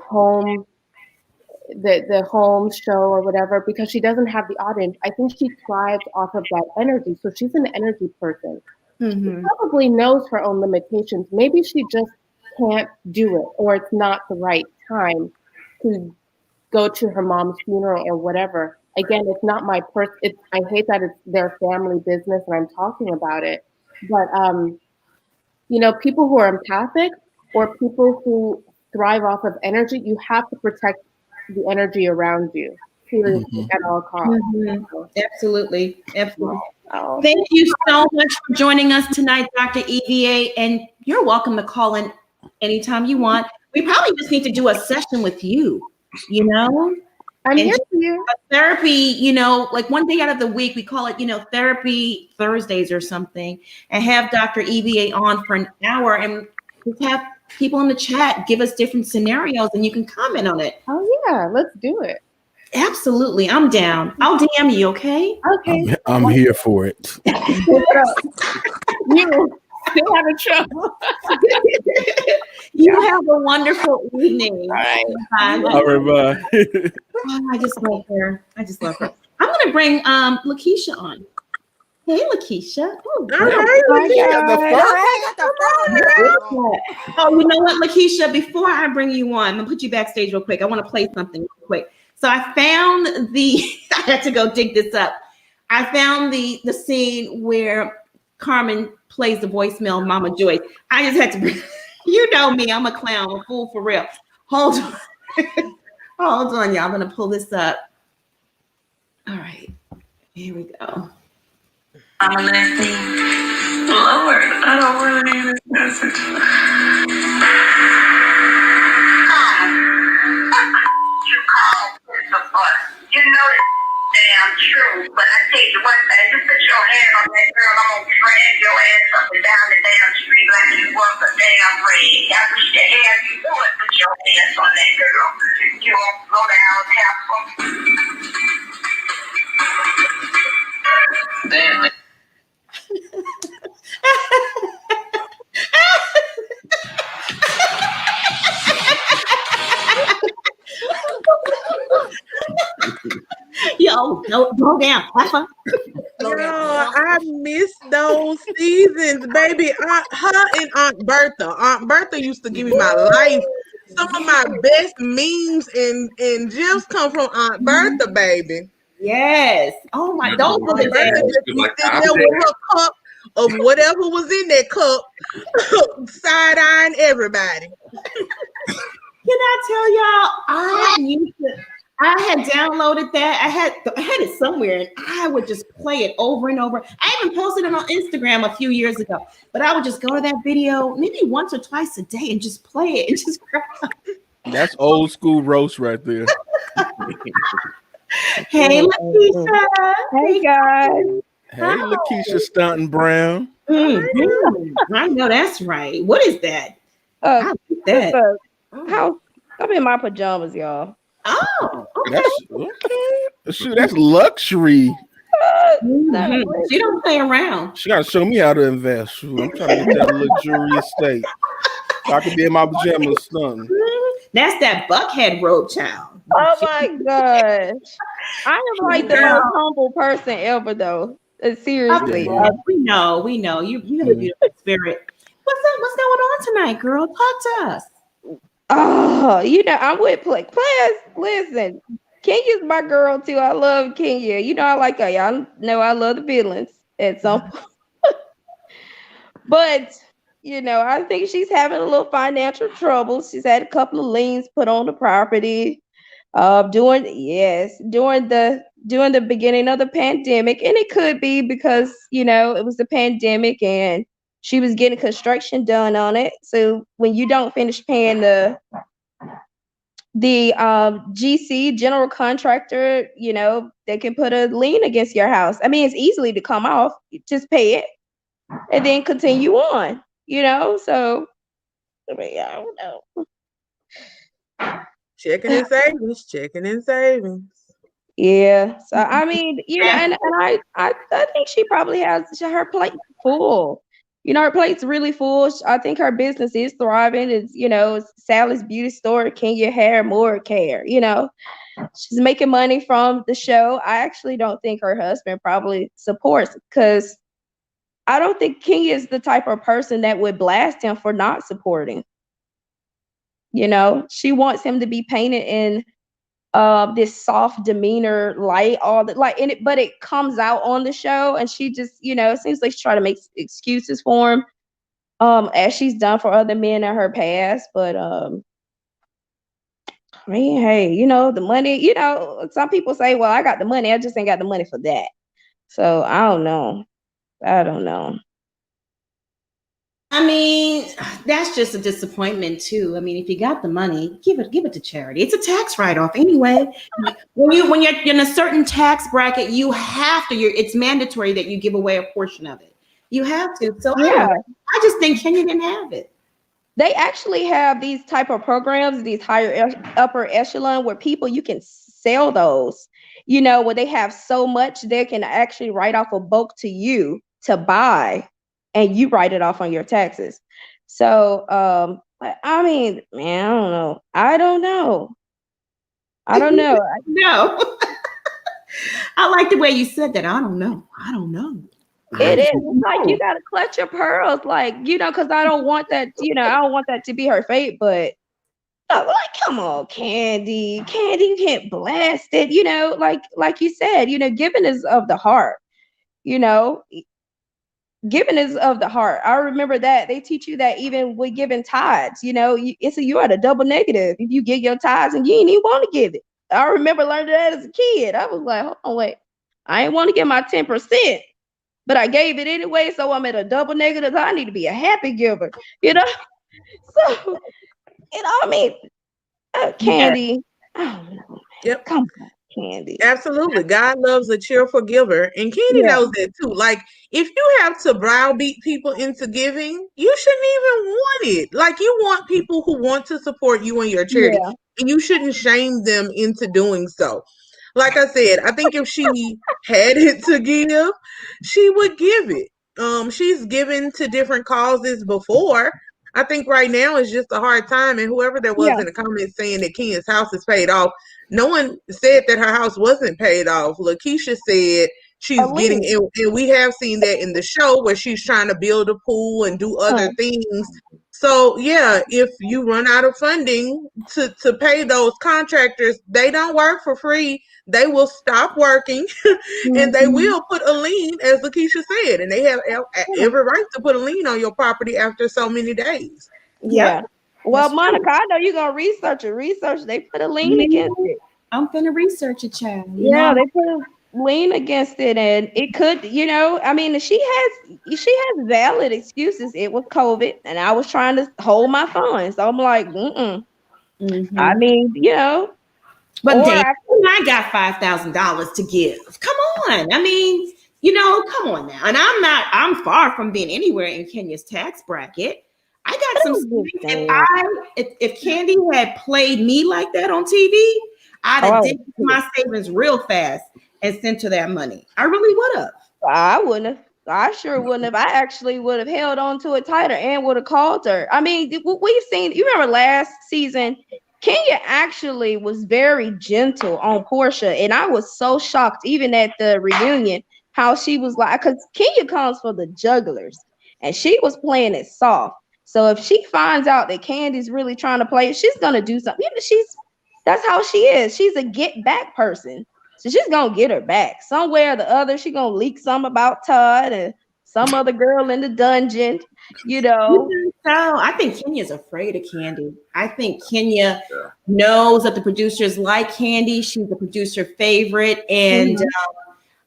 the home show or whatever, because she doesn't have the audience. I think she thrives off of that energy. So she's an energy person. Mm-hmm. She probably knows her own limitations. Maybe she just can't do it, or it's not the right time to go to her mom's funeral or whatever. Again, it's not my I hate that it's their family business and I'm talking about it. But people who are empathic or people who thrive off of energy, you have to protect the energy around you, seriously, at all costs. Mm-hmm. Absolutely. Oh, Thank you so much for joining us tonight, Dr. EVA, and you're welcome to call in anytime you want. We probably just need to do a session with you, I'm here for you. Therapy, like one day out of the week, we call it, therapy Thursdays or something, and have Dr. EVA on for an hour and just have people in the chat give us different scenarios and you can comment on it. Oh yeah, let's do it. Absolutely. I'm down. I'll DM you, okay? Okay. I'm here for it. You still having trouble. You have a wonderful evening. All right. All right, bye. I just love her. I'm gonna bring Lakeisha on. Hey, Lakeisha. All right, Oh, you know what, Lakeisha? Before I bring you on, I'm gonna put you backstage real quick. I want to play something real quick. So I found I had to go dig this up. I found the scene where Carmen plays the voicemail of Mama Joyce. I just had to bring, you know me, I'm a clown, a fool for real. Hold on. Hold on, y'all. I'm gonna pull this up. All right, here we go. I'm listening. Lord, I don't really need this message. You called the bus. You know it's damn true, but I tell you what, man, you put your hand on that girl, I'm gonna drag your ass up and down the damn street like you was a damn raid. I wish the hell you would put your hands on that girl. You won't go down Castle. Damn. Yo, go down. Papa. I miss those seasons, baby. Her and Aunt Bertha. Aunt Bertha used to give me my life. Some of my best memes and gifs come from Aunt Bertha, baby. Yes. Oh my, those were the Bertha days. just be sitting there with her cup of whatever was in that cup, side-eyeing everybody. Can I tell y'all? I had downloaded that. I had it somewhere, and I would just play it over and over. I even posted it on Instagram a few years ago. But I would just go to that video maybe once or twice a day and just play it and just cry. That's old school roast right there. Hey, Lakeisha. Hey guys. Hey, Lakeisha Staunton Brown. Mm-hmm. I know that's right. What is that? I like that. I'm in my pajamas, y'all. Oh, okay. That's okay. Shoot, that's luxury. Mm-hmm. She don't play around. She gotta show me how to invest. Shoot, I'm trying to get that luxurious state. So I can be in my pajamas stunting. That's that Buckhead road child. Oh my gosh. I am like the most humble person ever though. Seriously. Yeah. We know. You have a beautiful spirit. What's going on tonight, girl? Talk to us. Oh, I'm with players. Listen, Kenya's my girl too. I love Kenya. I like her. Y'all know I love the villains at some point. But I think she's having a little financial trouble. She's had a couple of liens put on the property. During the beginning of the pandemic, and it could be because it was the pandemic and she was getting construction done on it. So when you don't finish paying the GC general contractor, they can put a lien against your house. I mean, it's easily to come off. You just pay it and then continue on. So I mean, I don't know. Checking and savings. Yeah. So I mean, and I think she probably has her plate full. Her plate's really full. I think her business is thriving. It's Sally's Beauty Store, Kenya Hair, More Care. She's making money from the show. I actually don't think her husband probably supports, because I don't think Kenya is the type of person that would blast him for not supporting. She wants him to be painted in this soft demeanor light, but it comes out on the show, and she just it seems like she's trying to make excuses for him, as she's done for other men in her past. But I mean, hey, the money, some people say, well, I got the money, I just ain't got the money for that. So I don't know. I mean, that's just a disappointment too. I mean, if you got the money, give it to charity. It's a tax write-off anyway. When you're in a certain tax bracket, you have to. It's mandatory that you give away a portion of it. You have to. So yeah, I just think Kenya didn't have it. They actually have these type of programs, these upper echelon, where you can sell those. Where they have so much, they can actually write off a bulk to you to buy, and you write it off on your taxes. So, I mean, man, I don't know. No. I like the way you said that. I don't know. It is like you gotta clutch your pearls, because I don't want that. I don't want that to be her fate. But come on, Candy, you can't blast it. Like you said, giving is of the heart. Giving is of the heart. I remember that they teach you that even with giving tithes, you're at a double negative if you give your tithes and you ain't even want to give it. I remember learning that as a kid. I was like, hold on, wait, I ain't want to give my 10%, but I gave it anyway, so I'm at a double negative. I need to be a happy giver, So, I mean, Candy, I don't know. Yep. Come on, Candy. Absolutely. God loves a cheerful giver. And Candy knows that too. Like, if you have to browbeat people into giving, you shouldn't even want it. Like, you want people who want to support you and your charity. Yeah. And you shouldn't shame them into doing so. Like I said, I think if she had it to give, she would give it. She's given to different causes before. I think right now is just a hard time. And whoever there was in the comments saying that Kenya's house is paid off, no one said that her house wasn't paid off. Lakeisha said she's getting it, and we have seen that in the show where she's trying to build a pool and do other things. So yeah, if you run out of funding to pay those contractors, they don't work for free. They will stop working and they will put a lien, as Lakeisha said, and they have every right to put a lien on your property after so many days. Yeah. Well, that's Monica, true. I know you're going to research it. They put a lien against it. I'm going to research it, child. They put a lien against it, and it could, I mean, she has valid excuses. It was COVID, and I was trying to hold my funds. So I'm like, I mean, But Dave, I got $5,000 to give. Come on. I mean, come on now. And I'm far from being anywhere in Kenya's tax bracket. I got some. If Candy had played me like that on TV, I'd have dipped my savings real fast and sent her that money. I really would have. I wouldn't have. I sure wouldn't have. I actually would have held on to it tighter and would have called her. I mean, we've seen. You remember last season, Kenya actually was very gentle on Portia, and I was so shocked, even at the reunion, how she was like, because Kenya comes for the jugglers, and she was playing it soft. So if she finds out that Candy's really trying to play it, she's gonna do something. You know, that's how she is. She's a get back person. So she's gonna get her back. Somewhere or the other, she's gonna leak some about Todd and some other girl in the dungeon, you know. So I think Kenya's afraid of Candy. I think Kenya knows that the producers like Candy. She's the producer favorite, and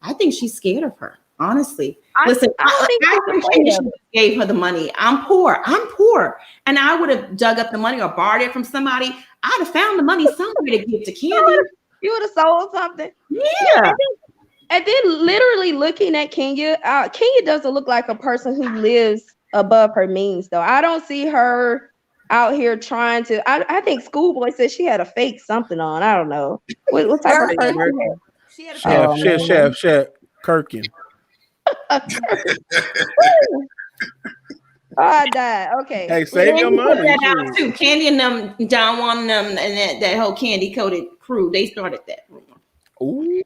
I think she's scared of her. Honestly, listen, I think Kenya should have gave her the money. I'm poor, and I would have dug up the money or borrowed it from somebody. I'd have found the money somewhere to give to Candy. You would have sold something. Yeah. And then literally looking at Kenya, Kenya doesn't look like a person who lives above her means, though. I don't see her out here trying to. I think Schoolboy said she had a fake something on. I don't know what type of person. She had a Chef Kirkin. I died. Okay. Hey, save your money. That out too. Candy and them, Don Juan and them, and that whole candy coated crew. They started that. Ooh.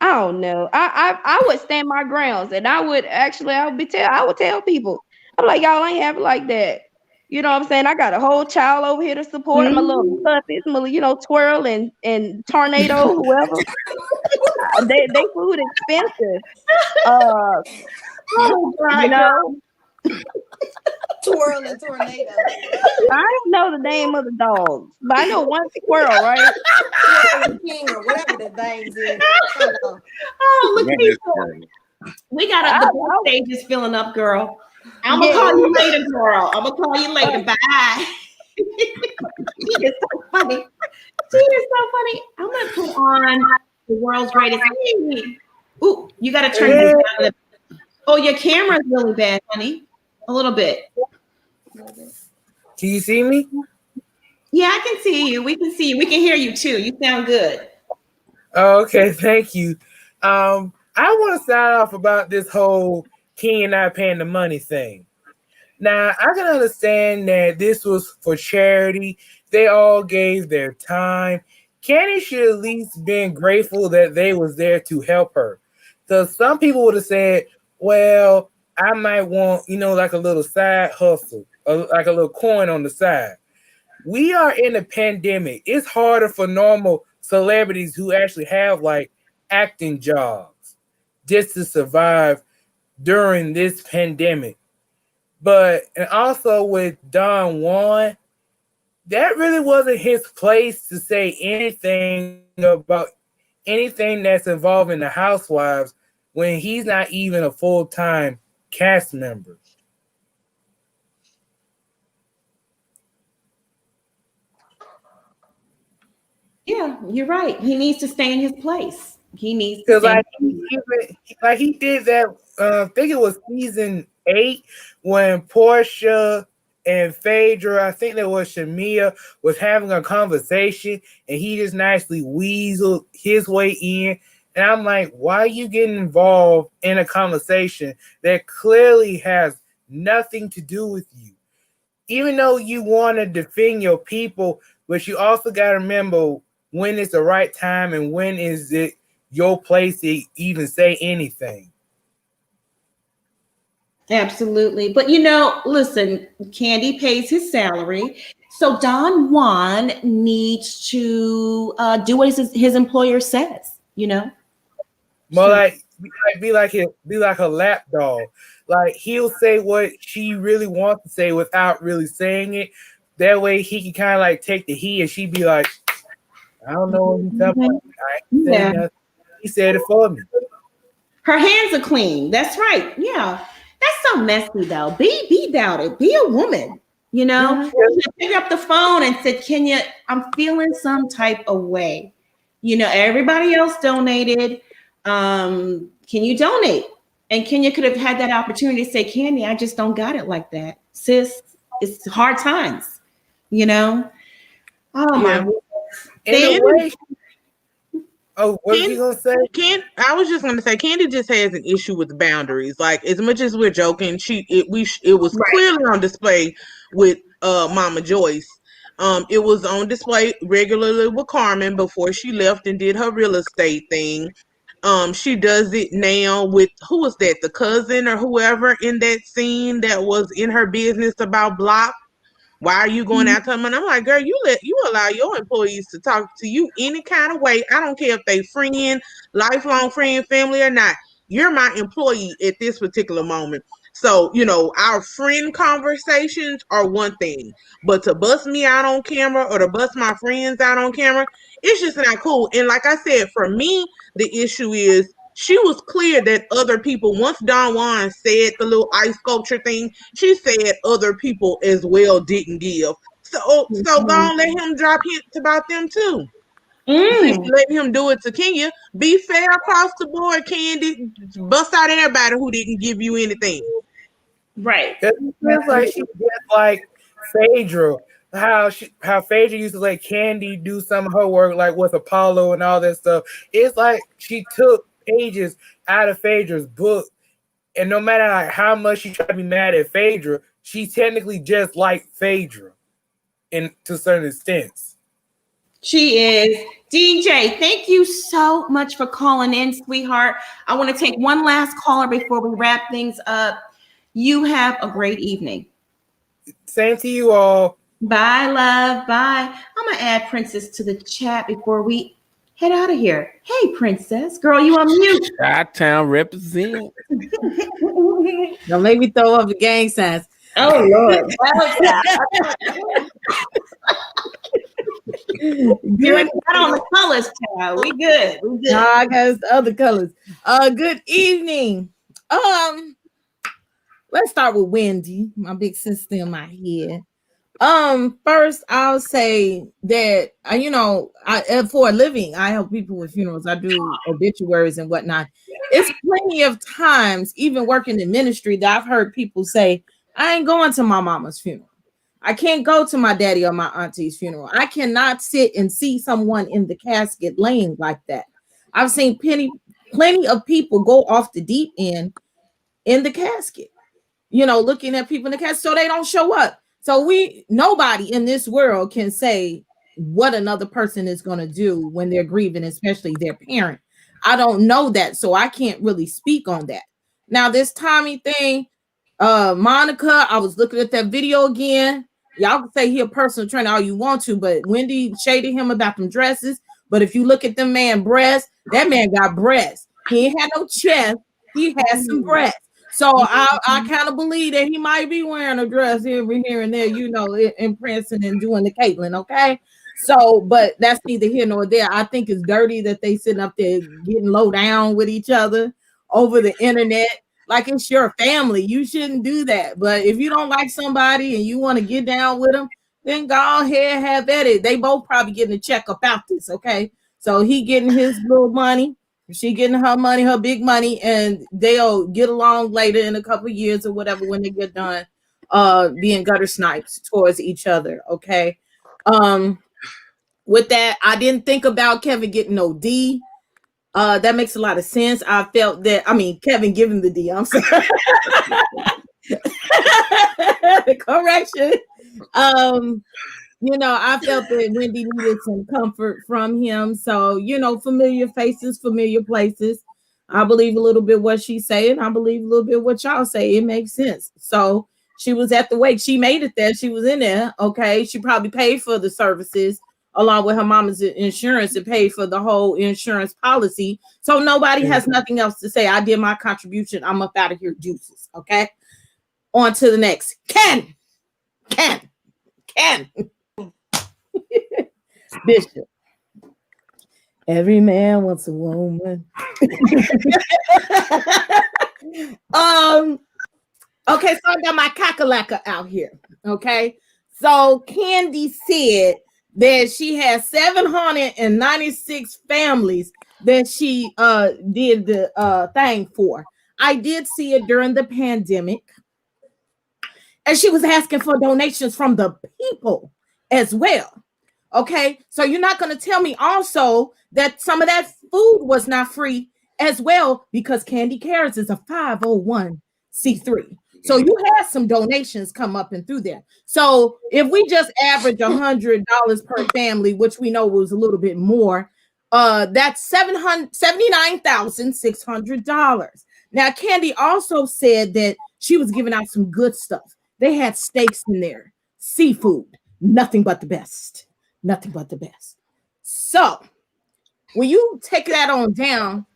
I don't know. I would stand my grounds, and I would tell people. I'm like, y'all ain't have it like that. You know what I'm saying? I got a whole child over here to support my little puppies, my Twirl and Tornado, whoever. they food expensive. You know. Twirl and Tornado. I don't know the name of the dogs, but I know one squirrel, right? King or whatever the names is. Oh, look at these. We got the stage is filling up, girl. I'm gonna call you later, girl. I'm gonna call you later. Bye. She is so funny. I'm gonna put on the world's greatest. Ooh, you gotta turn this down. Oh, your camera's really bad, honey. A little bit. Can you see me? Yeah, I can see you. We can see you. We can hear you too. You sound good. Oh, okay, thank you. I want to start off about this whole Kenya not paying the money thing. Now, I can understand that this was for charity. They all gave their time. Candy should at least been grateful that they was there to help her. So some people would have said, well, I might want, like a little side hustle, like a little coin on the side. We are in a pandemic. It's harder for normal celebrities who actually have like acting jobs just to survive during this pandemic. And also with Don Juan, that really wasn't his place to say anything about anything that's involving the housewives when he's not even a full-time cast member. Yeah, you're right. He needs to stay in his place. He needs to stay he did that. I think it was season 8 when Portia and Phaedra, I think that was Shamia, was having a conversation, and he just nicely weaseled his way in. And I'm like, why are you getting involved in a conversation that clearly has nothing to do with you? Even though you want to defend your people, but you also got to remember when it's the right time and when is it your place to even say anything. Absolutely. But listen, Candy pays his salary. So Don Juan needs to do what his employer says, More be like a lap dog. Like he'll say what she really wants to say without really saying it. That way he can kind of like take the heat, and she'd be like, I don't know what he's talking about. I ain't saying nothing. He said it for me. Her hands are clean. That's right. Yeah. That's so messy though. Be about it. Be a woman. She picked up the phone and said, Kenya, I'm feeling some type of way. Everybody else donated. Can you donate? And Kenya could have had that opportunity to say, Candy, I just don't got it like that. Sis, it's hard times, Oh my goodness. Oh, what was you gonna say? I was just gonna say, Candy just has an issue with boundaries. Like, as much as we're joking, it was clearly on display with Mama Joyce. It was on display regularly with Carmen before she left and did her real estate thing. She does it now with, who was that, the cousin or whoever in that scene that was in her business about Block. Why are you going out to them? And I'm like, girl, you allow your employees to talk to you any kind of way. I don't care if they friend, lifelong friend, family or not. You're my employee at this particular moment. So, our friend conversations are one thing, but to bust me out on camera or to bust my friends out on camera, it's just not cool. And like I said, for me, the issue is she was clear that other people, once Don Juan said the little ice sculpture thing, she said other people as well didn't give. So go on, let him drop hints about them too. Since you let him do it to Kenya, be fair across the board, Candy. Bust out everybody who didn't give you anything. Right. It feels like she just like Phaedra. How Phaedra used to let Candy do some of her work, like with Apollo and all that stuff. It's like she took pages out of Phaedra's book, and no matter like how much she tried to be mad at Phaedra, she's technically just like Phaedra, to certain extents. She is. DJ, thank you so much for calling in, sweetheart. I want to take one last caller before we wrap things up. You have a great evening. Same to you all. Bye, love. Bye. I'm going to add Princess to the chat before we head out of here. Hey, Princess. Girl, you on mute. Chi-Town represent. Don't make me throw up the gang signs. Oh, Lord. You're not on the colors, child. We good. We good. No, I got the other colors. Good evening. Let's start with Wendy, my big sister in my head. First, I'll say that I for a living, I help people with funerals. I do obituaries and whatnot. It's plenty of times, even working in ministry, that I've heard people say, I ain't going to my mama's funeral. I can't go to my daddy or my auntie's funeral. I cannot sit and see someone in the casket laying like that. I've seen plenty of people go off the deep end in the casket, looking at people in the casket so they don't show up. So nobody in this world can say what another person is going to do when they're grieving, especially their parent. I don't know that, so I can't really speak on that. Now, this Tommy thing, Monica, I was looking at that video again. Y'all can say he a personal trainer all you want to, but Wendy shaded him about them dresses. But if you look at the man breasts, that man got breasts. He ain't had no chest. He had some breasts. So I kind of believe that he might be wearing a dress every here and there, impressing and doing the Caitlyn, okay? So, but that's neither here nor there. I think it's dirty that they sitting up there getting low down with each other over the internet. Like it's your family. You shouldn't do that. But if you don't like somebody and you want to get down with them, then go ahead, have at it. They both probably getting a check about this, okay? So he getting his little money. She getting her money, her big money, and they'll get along later in a couple of years or whatever when they get done being gutter snipes towards each other, okay? With that, I didn't think about Kevin getting no D. That makes a lot of sense. I felt that, Kevin giving the D, I'm sorry. Correction. I felt that Wendy needed some comfort from him. So, familiar faces, familiar places. I believe a little bit what she's saying. I believe a little bit what y'all say. It makes sense. So she was at the wake. She made it there. She was in there. Okay. She probably paid for the services along with her mama's insurance and paid for the whole insurance policy. So nobody has nothing else to say. I did my contribution. I'm up out of here, deuces. Okay. On to the next. Ken. Bishop. Every man wants a woman. Okay, so I got my cackalacker out here. Okay. So Candy said that she has 796 families that she did the thing for. I did see it during the pandemic. And she was asking for donations from the people as well. Okay, so you're not going to tell me also that some of that food was not free as well, because Candy Cares is a 501c3. So you had some donations come up and through there. So if we just average $100 per family, which we know was a little bit more, that's $79,600. Now, Candy also said that she was giving out some good stuff. They had steaks in there, seafood, nothing but the best. Nothing but the best. So when you take that on down,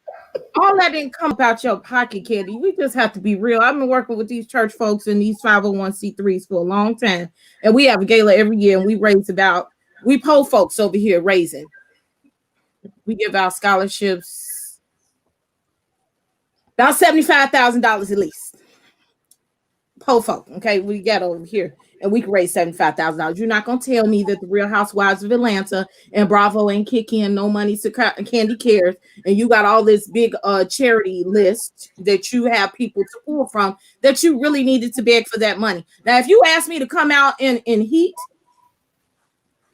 all that didn't come out your pocket, Candy. We just have to be real. I've been working with these church folks and these 501c3s for a long time. And we have a gala every year, and we poll folks over here raising. We give out scholarships about $75,000 at least. Poll folk, okay? We got over here, and we can raise $75,000. You're not gonna tell me that the Real Housewives of Atlanta and Bravo ain't kicking no money to Candy Cares, and you got all this big charity list that you have people to pull from that you really needed to beg for that money. Now, if you ask me to come out in heat,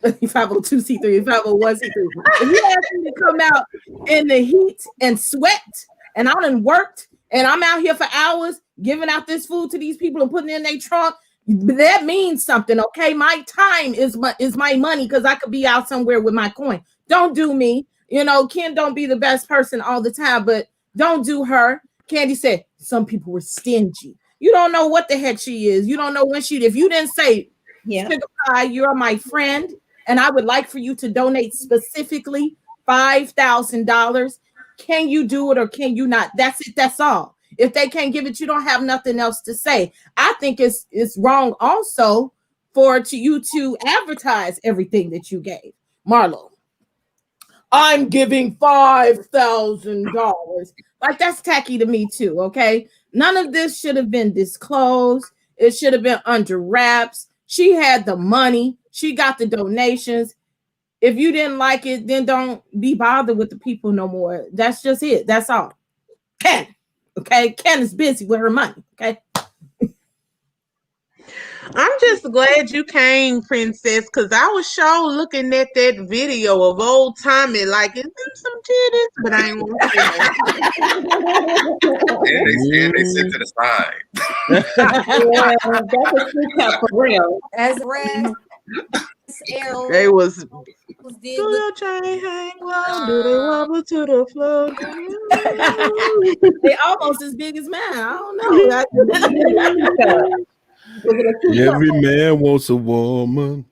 502c3, 501c3, if you ask me to come out in the heat and sweat, and I done worked, and I'm out here for hours giving out this food to these people and putting it in their trunk, that means something, okay? My time is my money, because I could be out somewhere with my coin. Don't do me. You know, Ken don't be the best person all the time, but don't do her. Candy said some people were stingy. You don't know what the heck she is. You don't know when if you didn't say, Sugar Pie, you're my friend, and I would like for you to donate specifically $5,000. Can you do it or can you not? That's it. That's all. If they can't give it, you don't have nothing else to say. I think it's wrong also for you to advertise everything that you gave. Marlo, I'm giving $5,000. Like, that's tacky to me too, okay? None of this should have been disclosed. It should have been under wraps. She had the money. She got the donations. If you didn't like it, then don't be bothered with the people no more. That's just it. That's all. Ken, okay? Ken is busy with her money, okay? I'm just glad you came, Princess, because I was sure looking at that video of old Tommy, like, is there some titties? But I ain't want to say that. And they sit to the side. Yeah, that's a sweet cup for real. As red, They was, did do your chain hang low? Do they wobble to the floor? They almost as big as mine. I don't know. Every man wants a woman.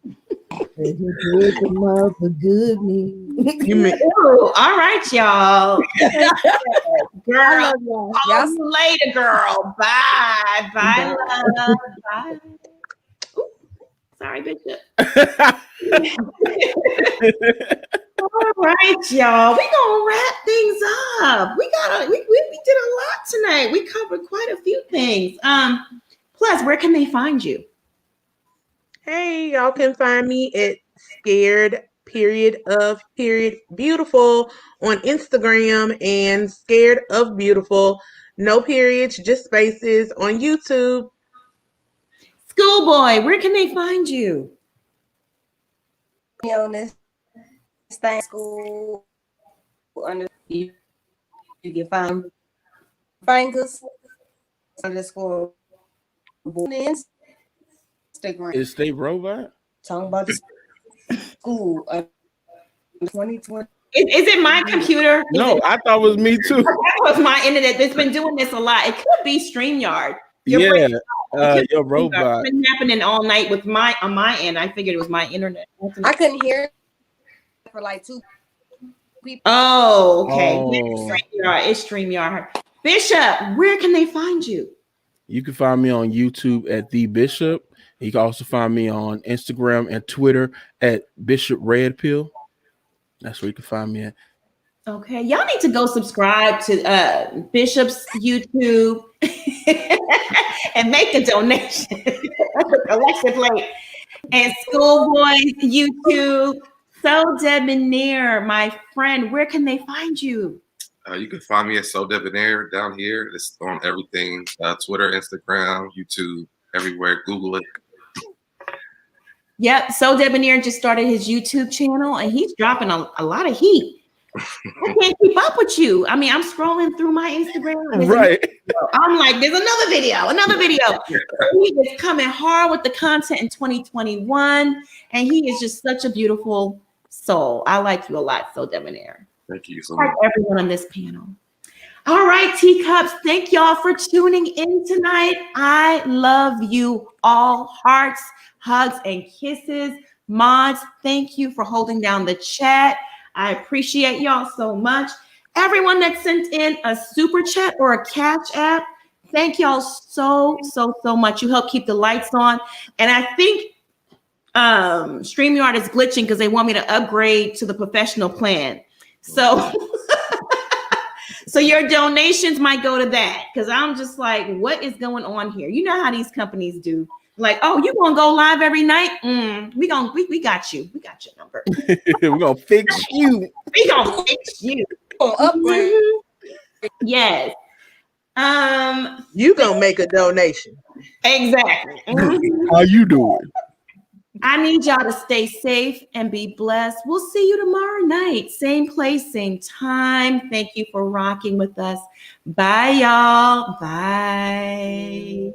You mean, Ooh, all right, y'all. Girl, y'all see you later, girl. Bye. Bye, love. Bye. Ooh, sorry, Bishop. All right, y'all. We gonna wrap things up. We did a lot tonight. We covered quite a few things. Plus, where can they find you? hey, y'all can find me at scared_of_beautiful on Instagram and Scared of Beautiful, no periods, just spaces, on YouTube. Schoolboy, where can they find you? on this thing school under you can find fingers underscore on Instagram. Is State Robot? Talking about the school 2020. Is it my computer? No, I thought it was me too. That was my internet that's been doing this a lot. It could be StreamYard. Yeah, Your robot. It's been happening all night with on my end. I figured it was my internet. I couldn't hear it for like 2 people. Oh, okay. Oh. It's StreamYard. Bishop, where can they find you? You can find me on YouTube at The Bishop. You can also find me on Instagram and Twitter at Bishop Red Pill. That's where you can find me at. Okay, y'all need to go subscribe to Bishop's YouTube and make a donation. Collectively. And Schoolboy's YouTube. So Debonair, my friend, where can they find you? You can find me at So Debonair down here. It's on everything: Twitter, Instagram, YouTube, everywhere. Google it. Yep. So Debonair just started his YouTube channel, and he's dropping a lot of heat. I can't keep up with you. I mean, I'm scrolling through my Instagram. Right. I'm like, there's another video. He is coming hard with the content in 2021, and he is just such a beautiful soul. I like you a lot, so Debonair. Thank you so Like much. everyone on this panel. All right, teacups. Thank y'all for tuning in tonight. I love you all. Hearts, hugs, and kisses. Mods, thank you for holding down the chat. I appreciate y'all so much. Everyone that sent in a super chat or a Cash App, thank y'all so much. You help keep the lights on. And I think StreamYard is glitching because they want me to upgrade to the professional plan. So so your donations might go to that, because I'm just like, what is going on here? You know how these companies do. Like, oh, you gonna go live every night? We got you. We got your number. We're gonna fix you. We gonna fix you. Upgrade. Yes. You gonna make a donation. Exactly. How you doing? I need y'all to stay safe and be blessed. We'll see you tomorrow night. Same place, same time. Thank you for rocking with us. Bye, y'all. Bye.